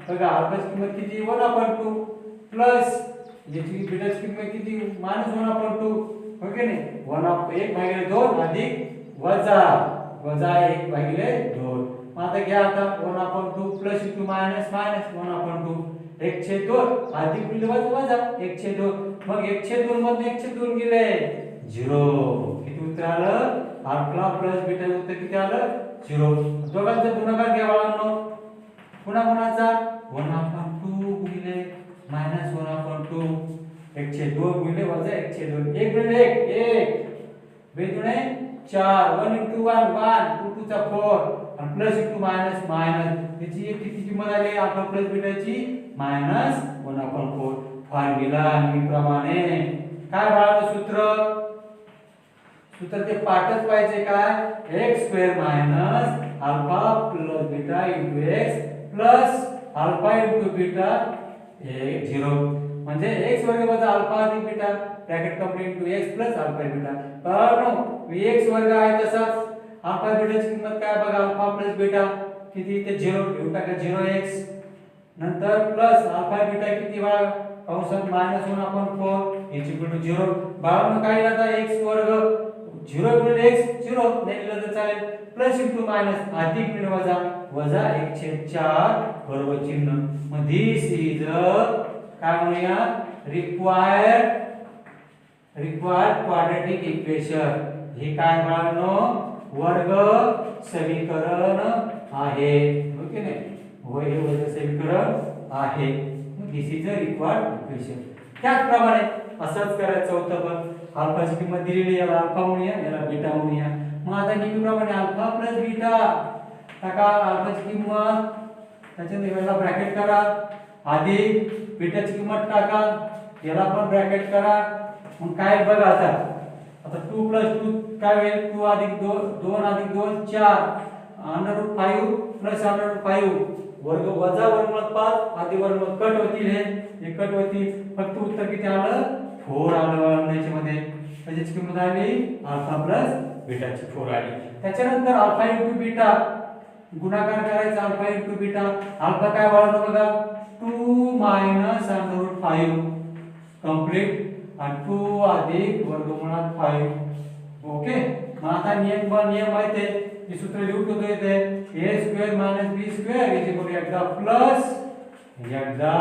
बघा अल्फाची किंमत किती 1/2 प्लस याची बीटाची किंमत किती -1/2 ओके नाही 1/2 अधिक वजा 1/2. मग आता घ्या आता 1/2 प्लस इंटू मायनस मायनस 1/2 1/2 अधिक गुणिले वजा वजा 1/2 मग 1/2 मध्ये 1/2 गेले 0. किती उत्तर आलं अल्फा प्लस बीटा उत्तर किती आलं 0. दोघांचा गुणाकार घ्या बाळांनो पुन्हा कोणाचा 1/2 गुणिले -1/2 1/2 गुणिले वजा 1/2 1 गुणिले 1 बेदुणे 4 1 * 1 1 2 2 चा 4 आणि प्लस इंटू मायनस मायनस याची एक किती किंमत आली अल्फा प्लस बीटाची -1/4. फॉर्म्युला नेहमीप्रमाणे काय बाळाचं सूत्र ते पाठच पाहिजे काय x² minus alpha plus beta into x plus alpha into beta 0 म्हणजे x वर्ग वजा अल्फा अधिक beta bracket complete into x plus alpha beta. बरोबर x वर्ग आहे तसाच अल्फा बीटाची किंमत काय बघा अल्फा प्लस बीटा किती ते 0 घेऊन टाका 0x नंतर प्लस अल्फा बीटा किती बघा कंसात -1 आपण 4 इज इक्वल टू 0. बाळांनो काय लिहिलं आता x वर्ग 0 गुणिले x 0 नाही लिहिलं तर चालेल. प्लस इंटू मायनस अधिक गुणिले वजा वजा 1/4 बरोबर चिन्ह. मग दिस इज काय म्हणूया रिक्वायर्ड क्वाड्रॅटिक इक्वेशन. हे काय बाळांनो वर्ग समीकरण आहे. ओके नाही होय हे वर्ग समीकरण आहे. This is a required equation. त्याचप्रमाणे असंच करायचं होतं पण अल्फाची किंमत दिलेली याला अल्फा म्हणूया याला बीटा म्हणूया. मग आता नेहमीप्रमाणे अल्फा प्लस बीटा टाका अल्फाची किंमत त्याच्या वेळेला ब्रॅकेट करा अधिक बीटाची किंमत टाका याला पण ब्रॅकेट करा. मग काय बघा आता 2 + 2 काय होईल 2 + 2 अधिक 2 4 √5 प्लस √5 वर्ग वजा वर्गमूळ 5 अधिक वर्गमूळ कट होतील हे कट होतील. फक्त उत्तर किती आलं 4 आलं याच्यामध्ये. त्याची किंमत आली अल्फा प्लस बीटाची 4 आली. त्याच्यानंतर अल्फा इंटू बीटा गुणाकार करायचा अल्फा इंटू बीटा. अल्फा काय वाढवलं बघा 2 - √5 कंप्लीट आणि 2 अधिक वर्गमूळात 5. ओके मग आता नियम माहिती आहे हे सूत्र लिहू ठेवतो येते a² - b² एकदा प्लस एकदा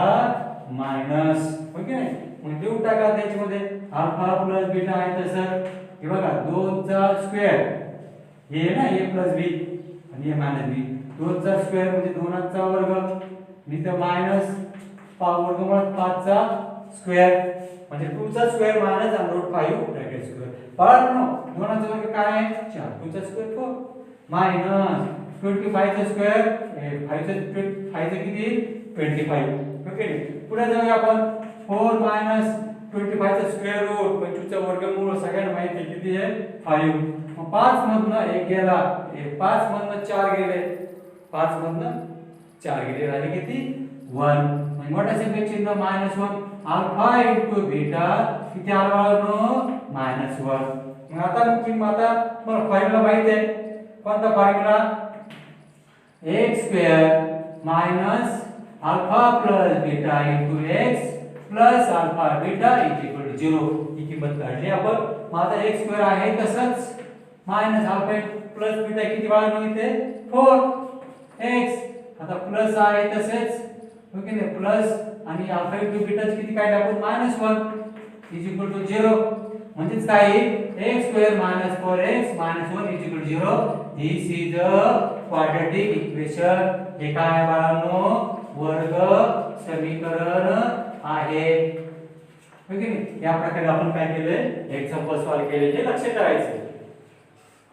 मायनस. ओके मग देऊन टाका त्याच्यामध्ये अल्फा प्लस बीटा आहे तसं हे बघा 2 चा स्क्वेअर हे ना a प्लस b आणि a मायनस b 2 चा स्क्वेअर म्हणजे 2 चा वर्ग आणि ते मायनस वर्गमूळ 5 चा स्क्वेअर म्हणजे 2 चा स्क्वेअर मायनस √5 ब्रॅकेट स्क्वेअर. बाळांनो 2 चा वर्ग काय आहे 4 2 चा स्क्वेअर 4 मायनस 25 चा स्क्वेअर 5 चा किती 25. ओके पुढे जाऊया आपण 4 - 25 चा स्क्वेअर रूट 25 चा वर्गमूळ सगळ्यांना माहिती आहे किती आहे 5. मग 5 मधनं 1 गेला 5 मधनं 4 गेले 5 मधनं 4 गेले राहिले किती 1. म्हणजे मोठ्या संख्येचे चिन्ह -1 अल्फा इंटू बीटा किती आलं बाळांनो -1. मग आता मला फॉर्म्युला माहिती आहे कोणता formula x² minus alpha plus beta into x plus alpha beta is equal to 0. ही किंमत काढली आपण. मग आता x² आहे तसंच मायनस अल्फा प्लस बीटा किती बाळांनो इथे 4x आता प्लस आहे तसेच ओके नाही प्लस आणि अल्फा इंटू बीटा किती काढले आपण -1 इज इक्वल टू 0. म्हणजेच काय x² - 4x - 1 is equal to 0. This is a quadratic equation. हे काय बाळांनो वर्ग समीकरण आहे. ओके नाही या प्रकारे आपण काय केले एक्झाम्पल सॉल्व केले हे लक्ष करायचं.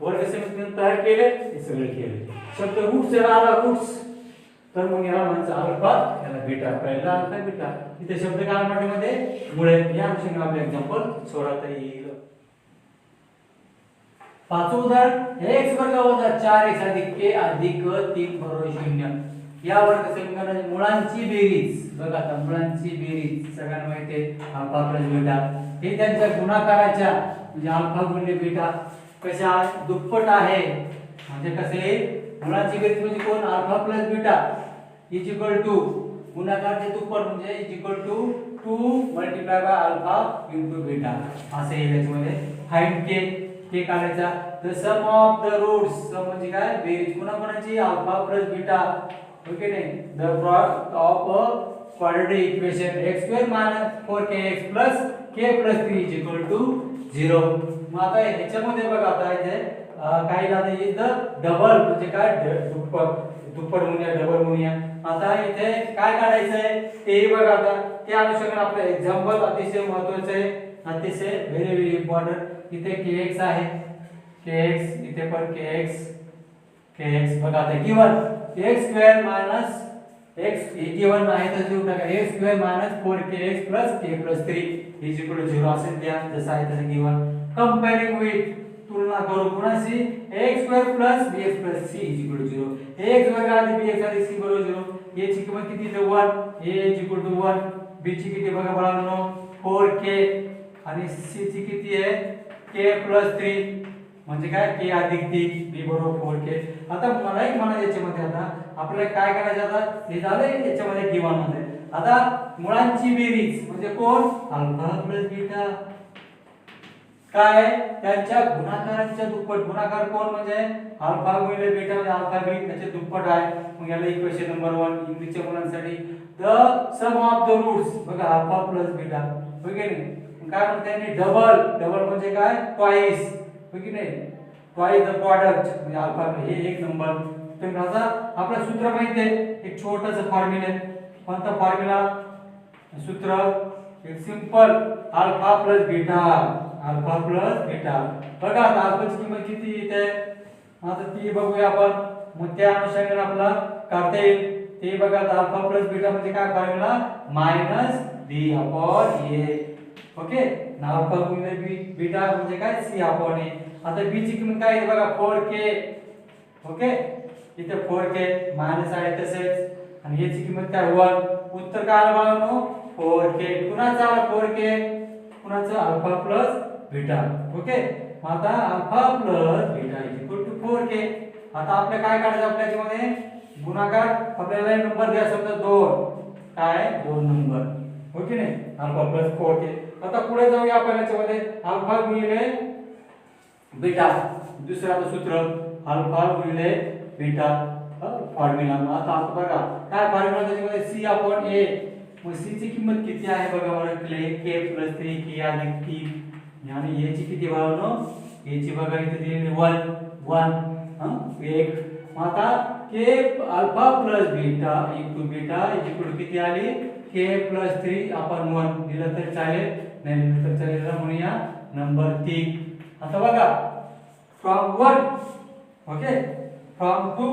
वर्ग समीकरण तयार केले हे सगळे केले. शब्द रूट्स आला रूट्स तर मग याला म्हणायचं अल्फा याला बीटा पहिला अल्फा बीटा इथे शब्द काय मराठीमध्ये मुळे या अनुषंगाने आपले एक्झाम्पल सोडवता येईल. पाचवं उदाहरण x वर्ग वजा 4x अधिक k अधिक 3 बरोबर 0. या वर्ग समीकरणाच्या मुळांची बेरीज बघा आता मुळांची बेरीज सगळ्यांना माहिती आहे अल्फा प्लस बीटा हे त्यांच्या गुणाकाराच्या म्हणजे अल्फा गुणिले बीटा कशा दुप्पट आहे. म्हणजे कसे मुळांची बेरीज म्हणजे कोण alpha plus beta is equal to गुणाकारचे दुप्पट म्हणजे is equal to 2 × alpha into beta असे येईल. याच्यामध्ये फाइंड के काढायचा the sum of the roots sum म्हणजे काय बेरीज कोणाची अल्फा प्लस बीटा. ओके नाही the product of a quadratic equation x² - 4kx k + 3 is equal to 0. मग आता ह्याच्यामध्ये बघा आता इथे काही आता इज द डबल म्हणजे काय दुप्पट म्हणूया डबल म्हणूया. आता इथे काय काढायचं आहे ते बघा आता त्या अनुषंगाने आपलं एक्झाम्पल अतिशय महत्त्वाचं आहे अतिशय व्हेरी इम्पॉर्टंट. इथे kx आहे kx इथे पण kx बघा आता गिवन x² - x गिवन आहे तर लिहू टाका x² - 4kx k + 3 is equal to 0 असेल द्या जसं आहे तसं गिवन. कंपेअरिंग विथ तुलना करू कुणाशी x² + bx + c is equal to 0. x वर्ग अधिक bx अधिक c बरोबर 0. a ची किंमत किती ते 1 a is equal to 1 b ची किती बघा बाळांनो 4k आणि c ची किती आहे k + 3 म्हणजे काय के अधिक 3 बी बरोबर 4k. आता मला एक म्हणायचं याच्यामध्ये आता आपल्याला काय करायचं आता हे झालं याच्यामध्ये गिवन मध्ये. आता मुळांची बेरीज म्हणजे कोण अल्फा प्लस बीटा काय त्यांच्या गुणाकारांच्या दुप्पट. गुणाकार कोण म्हणजे अल्फा गुणिले बीटा म्हणजे अल्फा बी त्याचे दुप्पट आहे. मग याला इक्वेशन नंबर 1 इंग्लिशच्या मुलांसाठी the sum of the roots बघा अल्फा प्लस बीटा हो की नाही. काय म्हणतात त्यांनी डबल. डबल म्हणजे काय ट्वाइस हो की नाही. ट्वाइस द प्रोडक्ट म्हणजे अल्फा हे एक नंबर. तुम्ही आता आपलं सूत्र माहिती आहे एक छोटंसं फॉर्म्युला आहे. कोणता फॉर्म्युला सूत्र एक simple alpha plus beta. Alpha plus beta बघा आता अल्फाची किंमत किती येते आता ती बघूया आपण. मग त्या अनुषंगाने आपला काढता येईल ते बघा. आता अल्फा प्लस बीटा म्हणजे काय फॉर्म्युला मायनस बी अपॉन ए. ओके अल्फा गुणिले बी बीटा म्हणजे काय सी अपॉन ए. आता बी ची किंमत काय आहे बघा 4k. ओके इथे 4k मायनस आहे तसेच आणि याची किंमत काय 1. उत्तर काय आलं बाळांनो 4k. कुणाचा आला 4k कुणाचा अल्फा प्लस बीटा. ओके मग आता alpha plus beta equal to 4k. आता आपल्या काय काढायचं आपल्या याच्यामध्ये गुणाकार आपल्याला नंबर द्या समजा 2 काय 2 नंबर ओके नाही अल्फा प्लस 4k. आता पुढे जाऊया आपण याच्यामध्ये अल्फा गुणिले बीटा दुसरं आता सूत्र अल्फा गुणिले बीटा फॉर्म्युला. आता बघा काय फॉर्म्युला त्याच्यामध्ये सी अपॉन ए. मग सी ची किंमत किती आहे बघा बरं के प्लस 3 के अधिक 3 आणि ए ची किती बघा ए ची बघा इथे दिलेली 1 एक. मग आता के अल्फा प्लस बीटा इक्वल किती आली के प्लस 3 अपॉन 1 दिलं तर चालेल नाही दिलं तर चालेल म्हणूया नंबर 3. आता बघा फ्रॉम 1 ओके फ्रॉम 2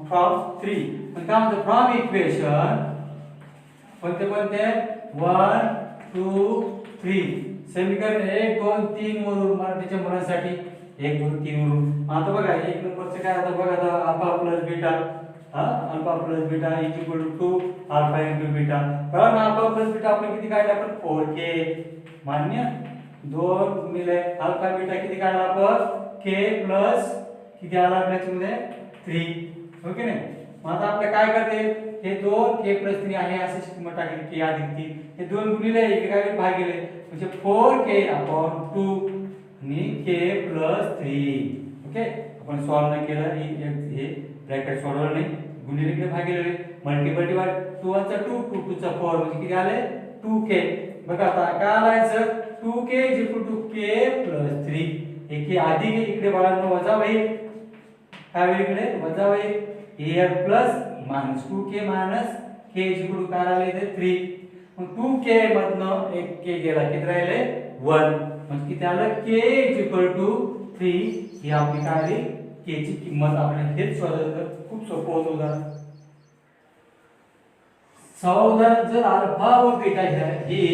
फ्रॉम 3 पण काय म्हणतो फ्रॉम इक्वेशन कोणते 1 2 3 समीकरण 1 2 3 वरून मराठीच्या मुलांसाठी 1 2 3 वरून. आता बघा एक नंबरचं काय आता बघा आता alpha plus beta alpha plus beta equal to alpha into beta. कारण अल्फा प्लस बीटा आपण किती काढले आपण 4k मान्य 2 गुणिले अल्फा बीटा किती काढला आपण k प्लस किती आला आपल्यामध्ये 3 ओके नाही. मग आता आपले काय करते हे 2 k प्लस 3 आहे अशी किंमत टाकली k अधिक 3 हे 2 गुणिले एकेकाने भागिले म्हणजे 4k अपॉन 2 आणि k प्लस 3. ओके आपण सॉल्व नाही केलं हे ब्रॅकेट सोडवलं नाही गुणिले इकडे भागिले मल्टिपल डिवाइड 2 चा 2 2 2 चा 4 म्हणजे किती आले 2k. बघा आता काय आलायचं 2k k प्लस 3 हे k अधिक इकडे बाळांनो वजा होईल काय होईल इकडे वजा होईल a plus minus 2k minus k equal काय आले इथे 3. मग 2k मधनं एक k गेला किती राहिले 1 म्हणजे किती आलं k इक्वल टू 3 ही आपली काय आली k ची किंमत आपल्याला हेच शोधायचं. खूप सोपं होतं उदाहरण. सावधान जर अल्फा व बीटा ही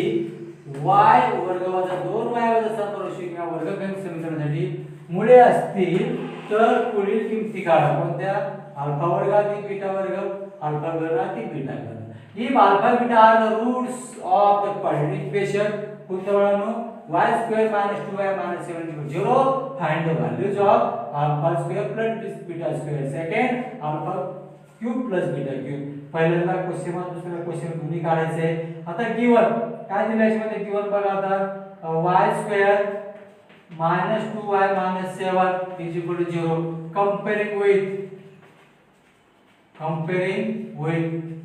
y वर्ग वजा 2y वजा 7 किंवा वर्गखंड समीकरणासाठी मुळे असतील तर पुढील किमती काढा. कोणत्या अल्फा वर्ग अधिक बीटा वर्ग अल्फा वर्ग अधिक बीटा वर्ग. If alpha beta are the roots of the quadratic equation कोणत्या बाळांनो y square minus 2y minus 7 equal 0 find the values of alpha square plus beta square. Second alpha cube plus beta cube. पहिल्यांदा question दुसरा question दोन्ही काढायचे. आता given काय दिलं याच्यामध्ये गिवन बघा आता y square minus 2y minus 7 is equal to 0. Comparing with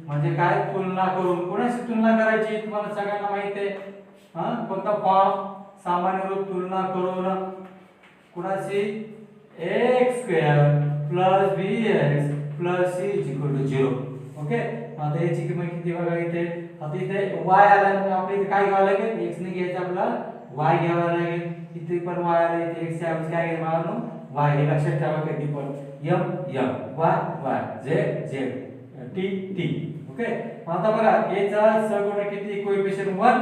म्हणजे काय तुलना करून. कोणाशी तुलना करायची तुम्हाला सगळ्यांना माहिती आहे कोणता फॉर्म सामान्य रूप तुलना करून कोणाशी x square plus bx plus c is equal to 0. Okay आता याची किंमत किती बघा इथे. आता इथे y आला म्हणजे आपल्या इथे काय घ्यावं लागेल x ने घ्यायचं आपल्याला y घ्यावा लागेल. इथे पण y आला इथे x च्या ऐवजी काय घ्यायचं y हे लक्षात ठेवा कधी पण m m y y z z t t. Okay आता बघा a चा सगुण किती कोएफिशिएंट 1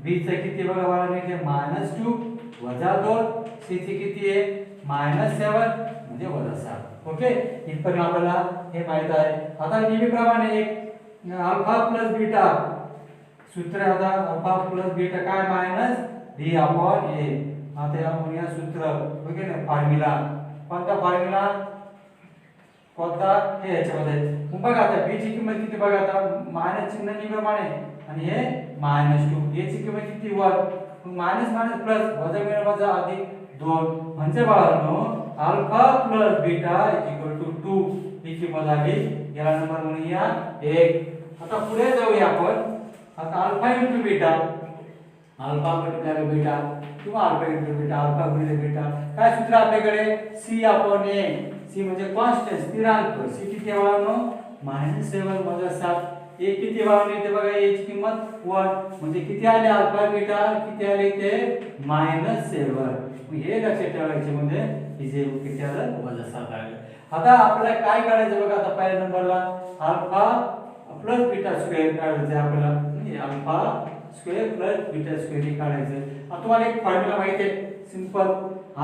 b चा किती बघा मला इथे -2 वजा 2 c ची किती आहे -7 म्हणजे वजा 7. ओके इथपर्यंत आपल्याला हे माहित आहे. आता नेहमीप्रमाणे एक अल्फा प्लस बीटा सूत्र आता अल्फा प्लस बीटा काय -b अपॉन a आता आपण या सूत्र ओके ना फॉर्म्युला कोणता फॉर्म्युला कोणता हे याच्यामध्ये मग बघा आता b ची किंमत किती बघा आता मायनस चिन्हाची प्रमाणे आणि हे -2 a ची किंमत किती 1 मग मायनस मायनस प्लस वजा मिळेल वजा अधिक 2 म्हणजे बाळांनो alpha plus beta equal to 2 ही किंमत आली याला नंबर म्हणूया 1 आता पुढे जाऊया आपण आता alpha into beta alpha multiply beta किंवा अल्फा इंटू बीटा अल्फा गुणिले बीटा काय सूत्र आपल्याकडे c अपॉन a c म्हणजे कॉन्स्टंट स्थिरांक c किती वाढवणो -7 वजा 7 a किती वाढवणे इथे बघा a ची किंमत 1 म्हणजे किती आले अल्फा बीटा किती आले इथे -7 मग हे लक्षात ठेवायचे म्हणजे इथे किती आलं वजा 7 आले आता आपल्याला काय करायचं बघा आता पहिल्या नंबरला अल्फा प्लस बीटा स्क्वेअर काढायचं आपल्याला alpha square plus beta square हे काढायचं आता तुम्हाला एक फॉर्म्युला माहिती आहे simple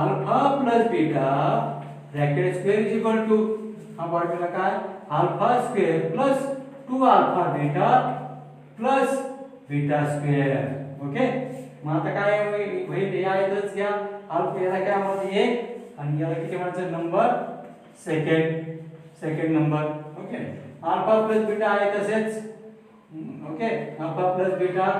alpha plus beta bracket square is equal to हा फॉर्म्युला काय alpha square plus 2 alpha beta plus beta square okay मग आता काय होईल हे आहेतच या अल्फा याला काय म्हणतात 1 आणि याला किती म्हणायचं number second number okay alpha plus beta आहे तसेच okay alpha plus beta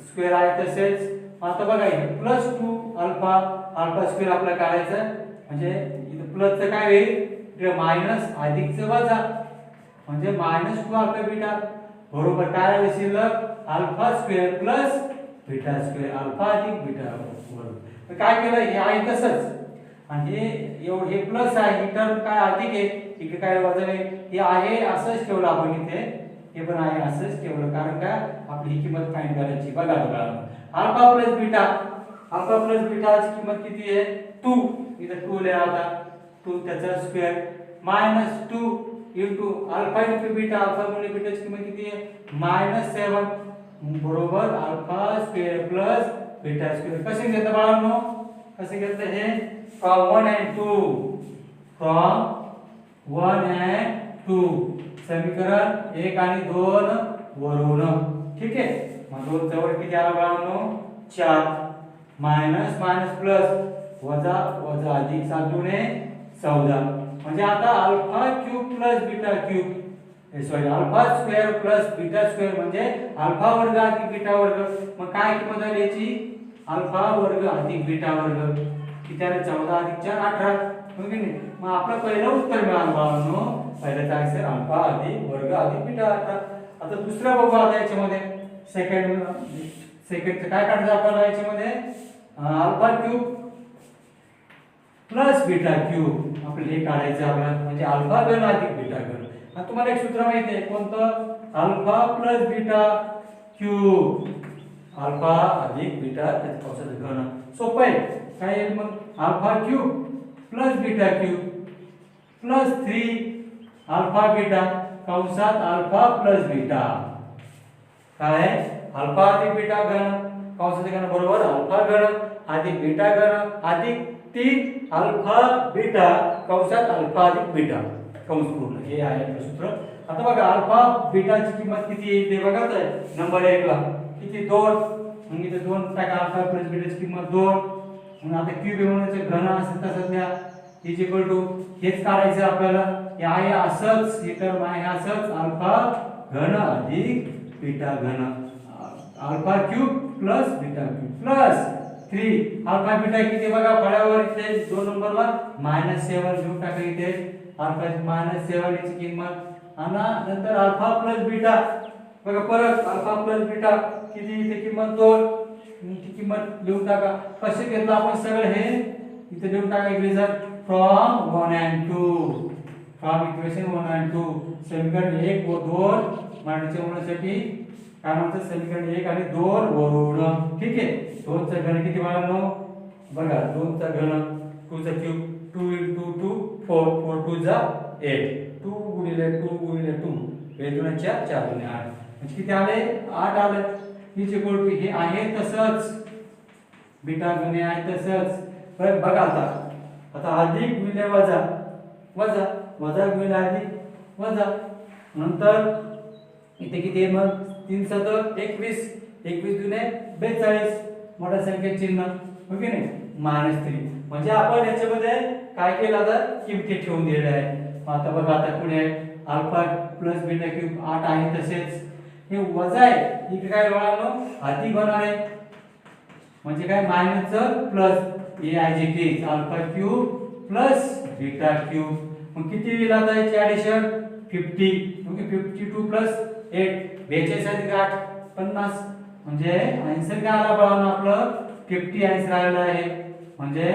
square आहे तसेच आता बघा इथे +2 अल्फा अल्फा स्क्वेअर आपल्याला काढायचं म्हणजे इथे प्लसचं काय होईल इकडे मायनस अधिकचं वजा म्हणजे -2 अल्फा बीटा बरोबर काय आलं शिल्लक alpha square plus beta square alpha अधिक बीटा बरोबर तर काय केलं हे आहे तसंच आणि हे प्लस आहे ही टर्म काय अधिक आहे इकडे काय वजा आहे हे आहे असंच ठेवलं आपण इथे हे पण आहे असंच ठेवलं कारण काय आपली ही किंमत फाइंड करायची बघा अल्फा प्लस बीटाची किंमत किती आहे 2 इथे 2 लिहा आता 2 त्याचा square -2 into alpha into beta alpha गुणिले बीटाची किंमत किती आहे -7 बरोबर alpha square plus beta square कसे घेता बाळांनो कसे घेता हे फ्रॉम 1 and 2 फ्रॉम 1 and 2 समीकरण 1 आणि 2 वरून ठीक आहे मग 2 जवळ किती आला बाळांनो 4 मायनस मायनस प्लस वजा वजा अधिक 7 दुणे 14 म्हणजे आता alpha cube plus beta cube sorry alpha square plus beta square म्हणजे अल्फा वर्ग अधिक बीटा वर्ग मग काय किंमत आली याची अल्फा वर्ग अधिक बीटा वर्ग किती आले 14 अधिक 4 18 हो की नाही मग आपलं पहिलं उत्तर मिळालं बाळांनो पहिलं काय असेल अल्फा अधिक वर्ग अधिक बीटा आता दुसरा बघू आता याच्यामध्ये सेकंडचं काय काढायचं आपल्याला याच्यामध्ये alpha cube plus beta cube आपल्याला हे काढायचं आपल्याला म्हणजे अल्फा घन अधिक बीटा घन आता तुम्हाला एक सूत्र माहिती आहे कोणतं alpha plus beta cube alpha अधिक बीटा त्याच्या पावसाचं घन सोपं आहे काय येईल मग alpha cube plus beta cube plus 3 alpha beta कंसात अल्फा प्लस बीटा काय अल्फा अधिक बीटा घन कंसाचे घन बरोबर अल्फा घन अधिक बीटा घन अधिक 3 अल्फा बीटा कंसात अल्फा अधिक बीटा कंस पूर्ण हे आहे आपलं सूत्र आता बघा अल्फा बीटाची किंमत किती येईल ते बघा तर नंबर 1 ला किती 2 मग इथे 2 टाका अल्फा प्लस बीटाची किंमत 2 मग आता क्यूब होण्याचे घन असेल तसंच द्या इज इक्वल टू हेच काढायचं आपल्याला हे आहे असंच हे टर्म आहे असंच अल्फा घन अधिक बीटा घन alpha cube plus beta cube plus 3 alpha beta किती बघा फळ्यावर इथे 2 नंबरला -7 घेऊन टाका इथे अल्फा -7 ची किंमत आणि नंतर अल्फा प्लस बीटा बघा परत अल्फा प्लस बीटा किती इथे किंमत 2 ची किंमत लिहून टाका कसे घेतलं आपण सगळं हे इथे लिहून टाका result from 1 and 2 from equation 1 and 2 समीकरण 1 व 2 मांडण्याच्या होण्यासाठी काय म्हणतात समीकरण 1 आणि 2 वरून ठीक आहे 2 चा घन किती बाळांनो बघा 2 चा घन 2 चा क्यूब 2 into 2 4 4 2 जा 8 2 गुणिले 2 गुणिले 2 हे 2 4 4 गुणिले 8 म्हणजे किती आले 8 आले इज इक्वल टू हे आहे तसंच बीटा गुणिले आहे तसंच बघा आता अधिक गुणिले वजा वजा वजा गुणिले अधिक वजा नंतर इथे किती आहे मग 3 7 21 21 दुने 42 मोठ्या संख्येत चिन्ह ओके नाही -3 म्हणजे आपण याच्यामध्ये काय केलं आता किमती ठेवून दिलेल्या आहे. आता बघा आता पुढे अल्फा प्लस बीटा क्यूब 8 आहे तसेच हे वजा आहे इथे काय बघा अधिक होणार आहे म्हणजे काय मायनसचं plus A I G T alpha cube plus beta cube मग किती येईल आता याची ॲडिशन 50 ओके 52 प्लस 8 42 अधिक 8 50 म्हणजे आन्सर काय आला बाळांनो आपलं 50 आन्सर आलेला आहे म्हणजे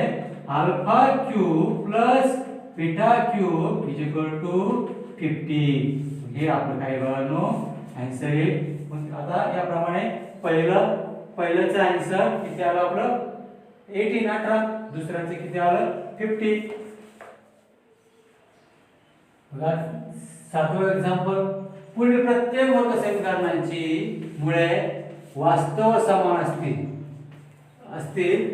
alpha cube plus beta cube is equal to 50 हे आपलं काय बाळांनो आन्सर आहे. मग आता याप्रमाणे पहिल्याचं आन्सर किती आलं आपलं 18 दुसऱ्याचं किती आलं 50. बघा 7वं एक्झाम्पल पुढील प्रत्येक वर्ग समीकरणांची मुळे वास्तव समान असतील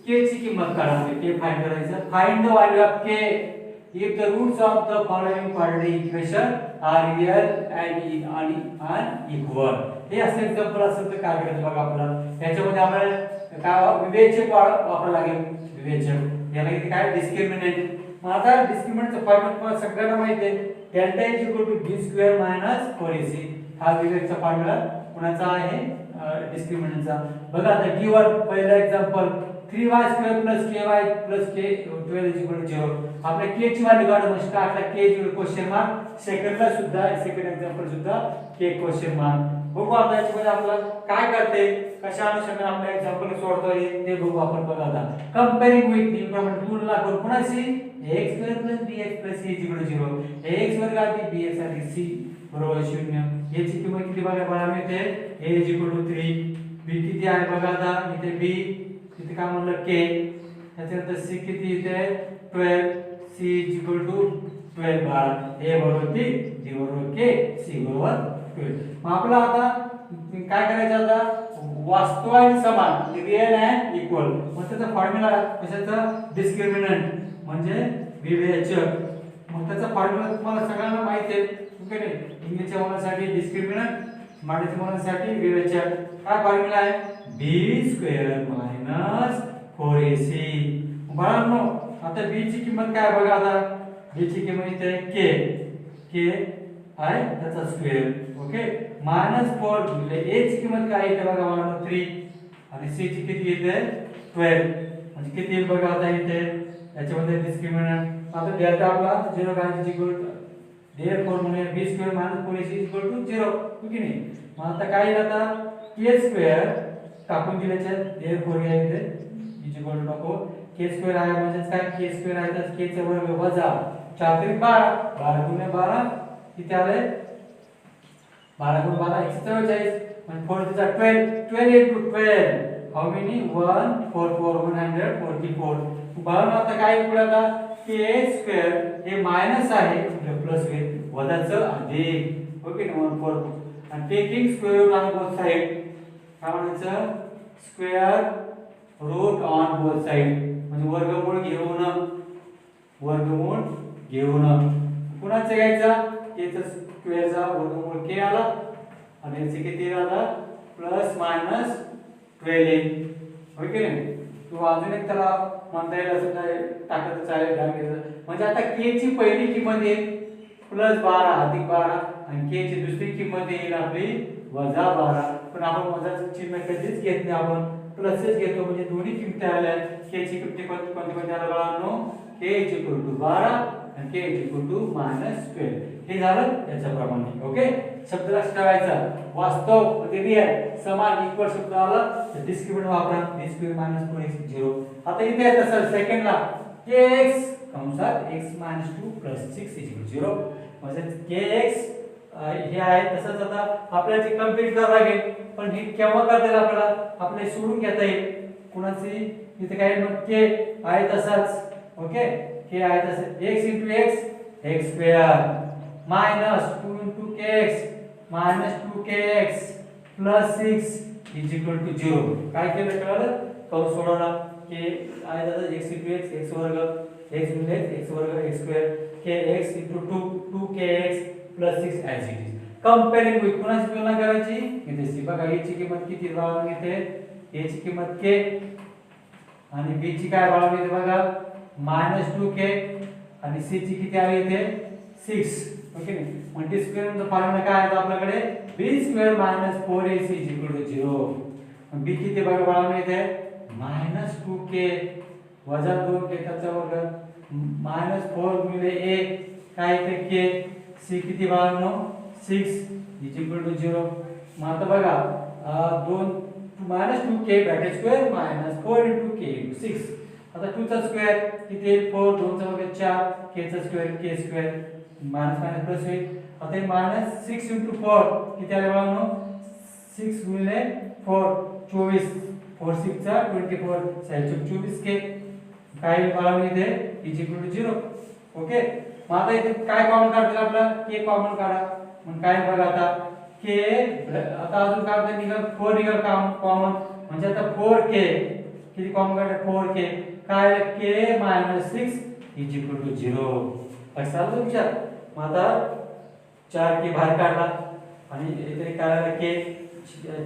के ची किंमत काढावी. के फाइंड करायचं find the value of k if the roots of the following quadratic equation are real and unequal. हे असं एक्झाम्पल असेल तर काय करायचं बघा आपल्याला याच्यामध्ये आपल्याला काय विवेचक वापरावं लागेल. विवेचक याला किती काय डिस्क्रिमिनंट. मग आता डिस्क्रिमिनंटचा फॉर्म्युला सगळ्यांना माहिती आहे delta is equal to b square minus 4ac हा विवेकचा फॉर्म्युला कुणाचा आहे डिस्क्रिमिनंटचा. बघा आता d1 पहिला example 3y square plus ky plus k 12 is equal to 0. आपल्या k ची व्हॅल्यू काढू स्टार्टला k is equal question mark सेकंडला सुद्धा सेकंड एक्झाम्पल सुद्धा k क्वेश्चन मार्क. बघू आता याच्यामध्ये आपल्याला काय करते कशा अनुषंगाने आपल्या एक्झाम्पल सोडतोय ते बघू आपण. बघा आता कंपेअरिंग विथ इम्प्लिमेंट तुलना करू कुणाशी ax square plus bx plus c is equal to 0. ax वर्ग अधिक bx अधिक c बरोबर 0. याची किंमत किती बघा मिळते a is equal to 3 b किती आहे बघा आता इथे b इथे काय म्हणलं k त्याच्यानंतर c किती इथे 12 c इज इक्वल टू 12 बाळा a बरोबर 3 d बरोबर k c बरोबर 12. मग आपला आता काय करायचं आता वास्तव आणि समान रियल अँड इक्वल. मग त्याचा फॉर्म्युला कशाचा डिस्क्रिमिनंट म्हणजे विवेचक. मग त्याचा फॉर्म्युला तुम्हाला सगळ्यांना माहिती आहे ओके नाही. इंग्लिशच्या मुलांसाठी डिस्क्रिमिनंट मराठी मुलांसाठी विवेचक. काय फॉर्म्युला आहे b स्क्वेअर मायनस 4ac. बाळांनो आता b ची किंमत काय बघा आता b ची किंमत इथे k आहे त्याचा स्क्वेअर ओके मायनस 4 म्हणजे a ची किंमत काय येते बघा बाळांनो 3 आणि c ची किती येते 12 म्हणजे किती येईल बघा आता इथे याच्यामध्ये डिस्क्रिमिनंट. आता डेल्टा आपला 0 काय इक्वल टू therefore म्हणजे b square minus 4ac equal to 0 okay नाही. मग आता काय येईल आता k स्क्वेअर टाकून दिल्याच्या therefore या इथे इक्वल टू नको k स्क्वेअर आहे म्हणजे काय k स्क्वेअर आहे तर k चा वर्ग वजा 4 3 12 12 गुणिले 12 किती आले 12 गुणिले 12 144 म्हणजे 4 चा 12 12 into 12 हाऊ मेनी 1 4 4 144. बघा आता काय पुढे आता k स्क्वेअर हे मायनस आहे प्लस होईल वजाचं अधिक ओके 1 4 आणि taking square root on both side काय म्हणायचं square root on both side म्हणजे वर्गमूळ घेऊन कुणाचं घ्यायचा k चा स्क्वेअरचा वर्गमूळ k आला आणि याचे किती आला प्लस मायनस 12 येईल ओके नाही. किंवा अजून एक त्याला म्हणता येईल असं काय टाकत चालेल म्हणजे आता k ची पहिली किंमत येईल प्लस 12 अधिक 12 आणि k ची दुसरी किंमत येईल आपली वजा 12. पण आपण वजाचं चिन्ह कधीच घेत नाही आपण प्लसच घेतो म्हणजे दोन्ही किमती आल्या. k ची किंमत कोणती आल्या बाळांनो k इज इक्वल टू 12 आणि k इज इक्वल टू -12. हे झालं याच्याप्रमाणे ओके. शब्द लक्षात ठेवायचा वास्तव म्हणजे रियल समान इक्वल शब्द आला तर डिस्क्रिमिनंट वापरा b स्क्वेअर मायनस 4x 0. आता इथे तसं सेकंडला kx कंसात x 2 6 इज 0 म्हणजे kx हे आहे तसंच आता आपल्याला ते कम्प्लीट करावं लागेल. पण हे केव्हा करता येईल आपल्याला आपल्याला सोडून घेता येईल कुणाची इथे काय मग k आहे तसाच ओके k आहे तसं x x square minus 2 kx minus 2kx plus 6 is equal to 0. काय केलं कळलं कंस सोडवला k आहे तसं x वर्ग x गुणिले x वर्ग x square kx 2 2kx plus 6 as it is. Comparing with कुणाची तुलना करायची इथे सी बघा a ची किंमत किती राहून इथे a ची किंमत k आणि बी ची काय बाळवली इथे बघा -2k आणि सी ची किती आली इथे 6 ओके मग डी स्क्वेअर चा फॉर्म्युला काय आहे आपल्याकडे b स्क्वेअर - 4ac = 0 मग बी किती बघा बाळवली इथे -2k वजा 2k त्याचा वर्ग -4 गुणिले 1 काय इथे k सी किती बाळवनो 6 = 0 मग आता बघा 2 ब्रॅकेट स्क्वेअर -4 * k * 6 आता 2 चा स्क्वेअर किती येईल 4 2 चा वर्ग 4 k चा square k square minus plus होईल आता हे -6 * 4 किती आले बाळांनो 6 गुणिले 4 24 4 6 चा 24 24k काय येईल बाळांनो इथे = 0 ओके मग आता इथे काय कॉमन काढतील आपला k कॉमन काढा मग काय बघा आता k आता अजून काय होतं निघाल 4 निघाल कॉमन म्हणजे आता 4k किती कॉमन काढले 4k काय k - 6 = 0 असं आलं तुमच्या मग आता 4k बाहेर काढला आणि इथे काय आलं k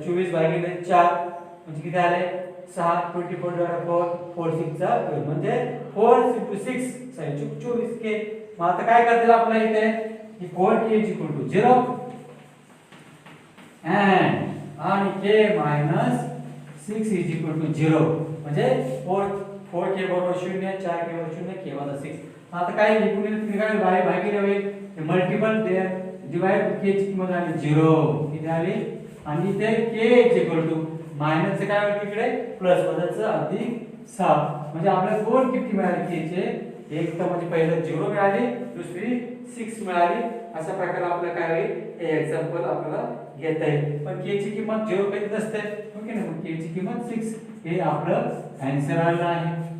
24 भागिले 4 म्हणजे किती आले 6 24 4 4 6 चा म्हणजे 4 * 6 24k मग आता काय करतील आपल्या इथे की 4k = 0 आणि k - 6 = 0 म्हणजे 4k बरोबर 0 4k बरोबर 0 k वजा 6 आता काय लिहून तुम्ही काय भागिले होईल मल्टिपल डिवाइड k ची किंमत आली 0 किती आली आणि इथे k मायनस काय होईल तिकडे प्लस वजाचं अधिक 6 म्हणजे आपल्याला दोन किती मिळाली k चे एक तर म्हणजे पहिलं 0 मिळाली दुसरी 6 मिळाली अशा प्रकारे आपल्याला काय होईल हे एक्झाम्पल आपल्याला घेता येईल पण k ची किंमत 0 कधी नसते ओके ना k ची किंमत 6 हे आपलं आन्सर आलं आहे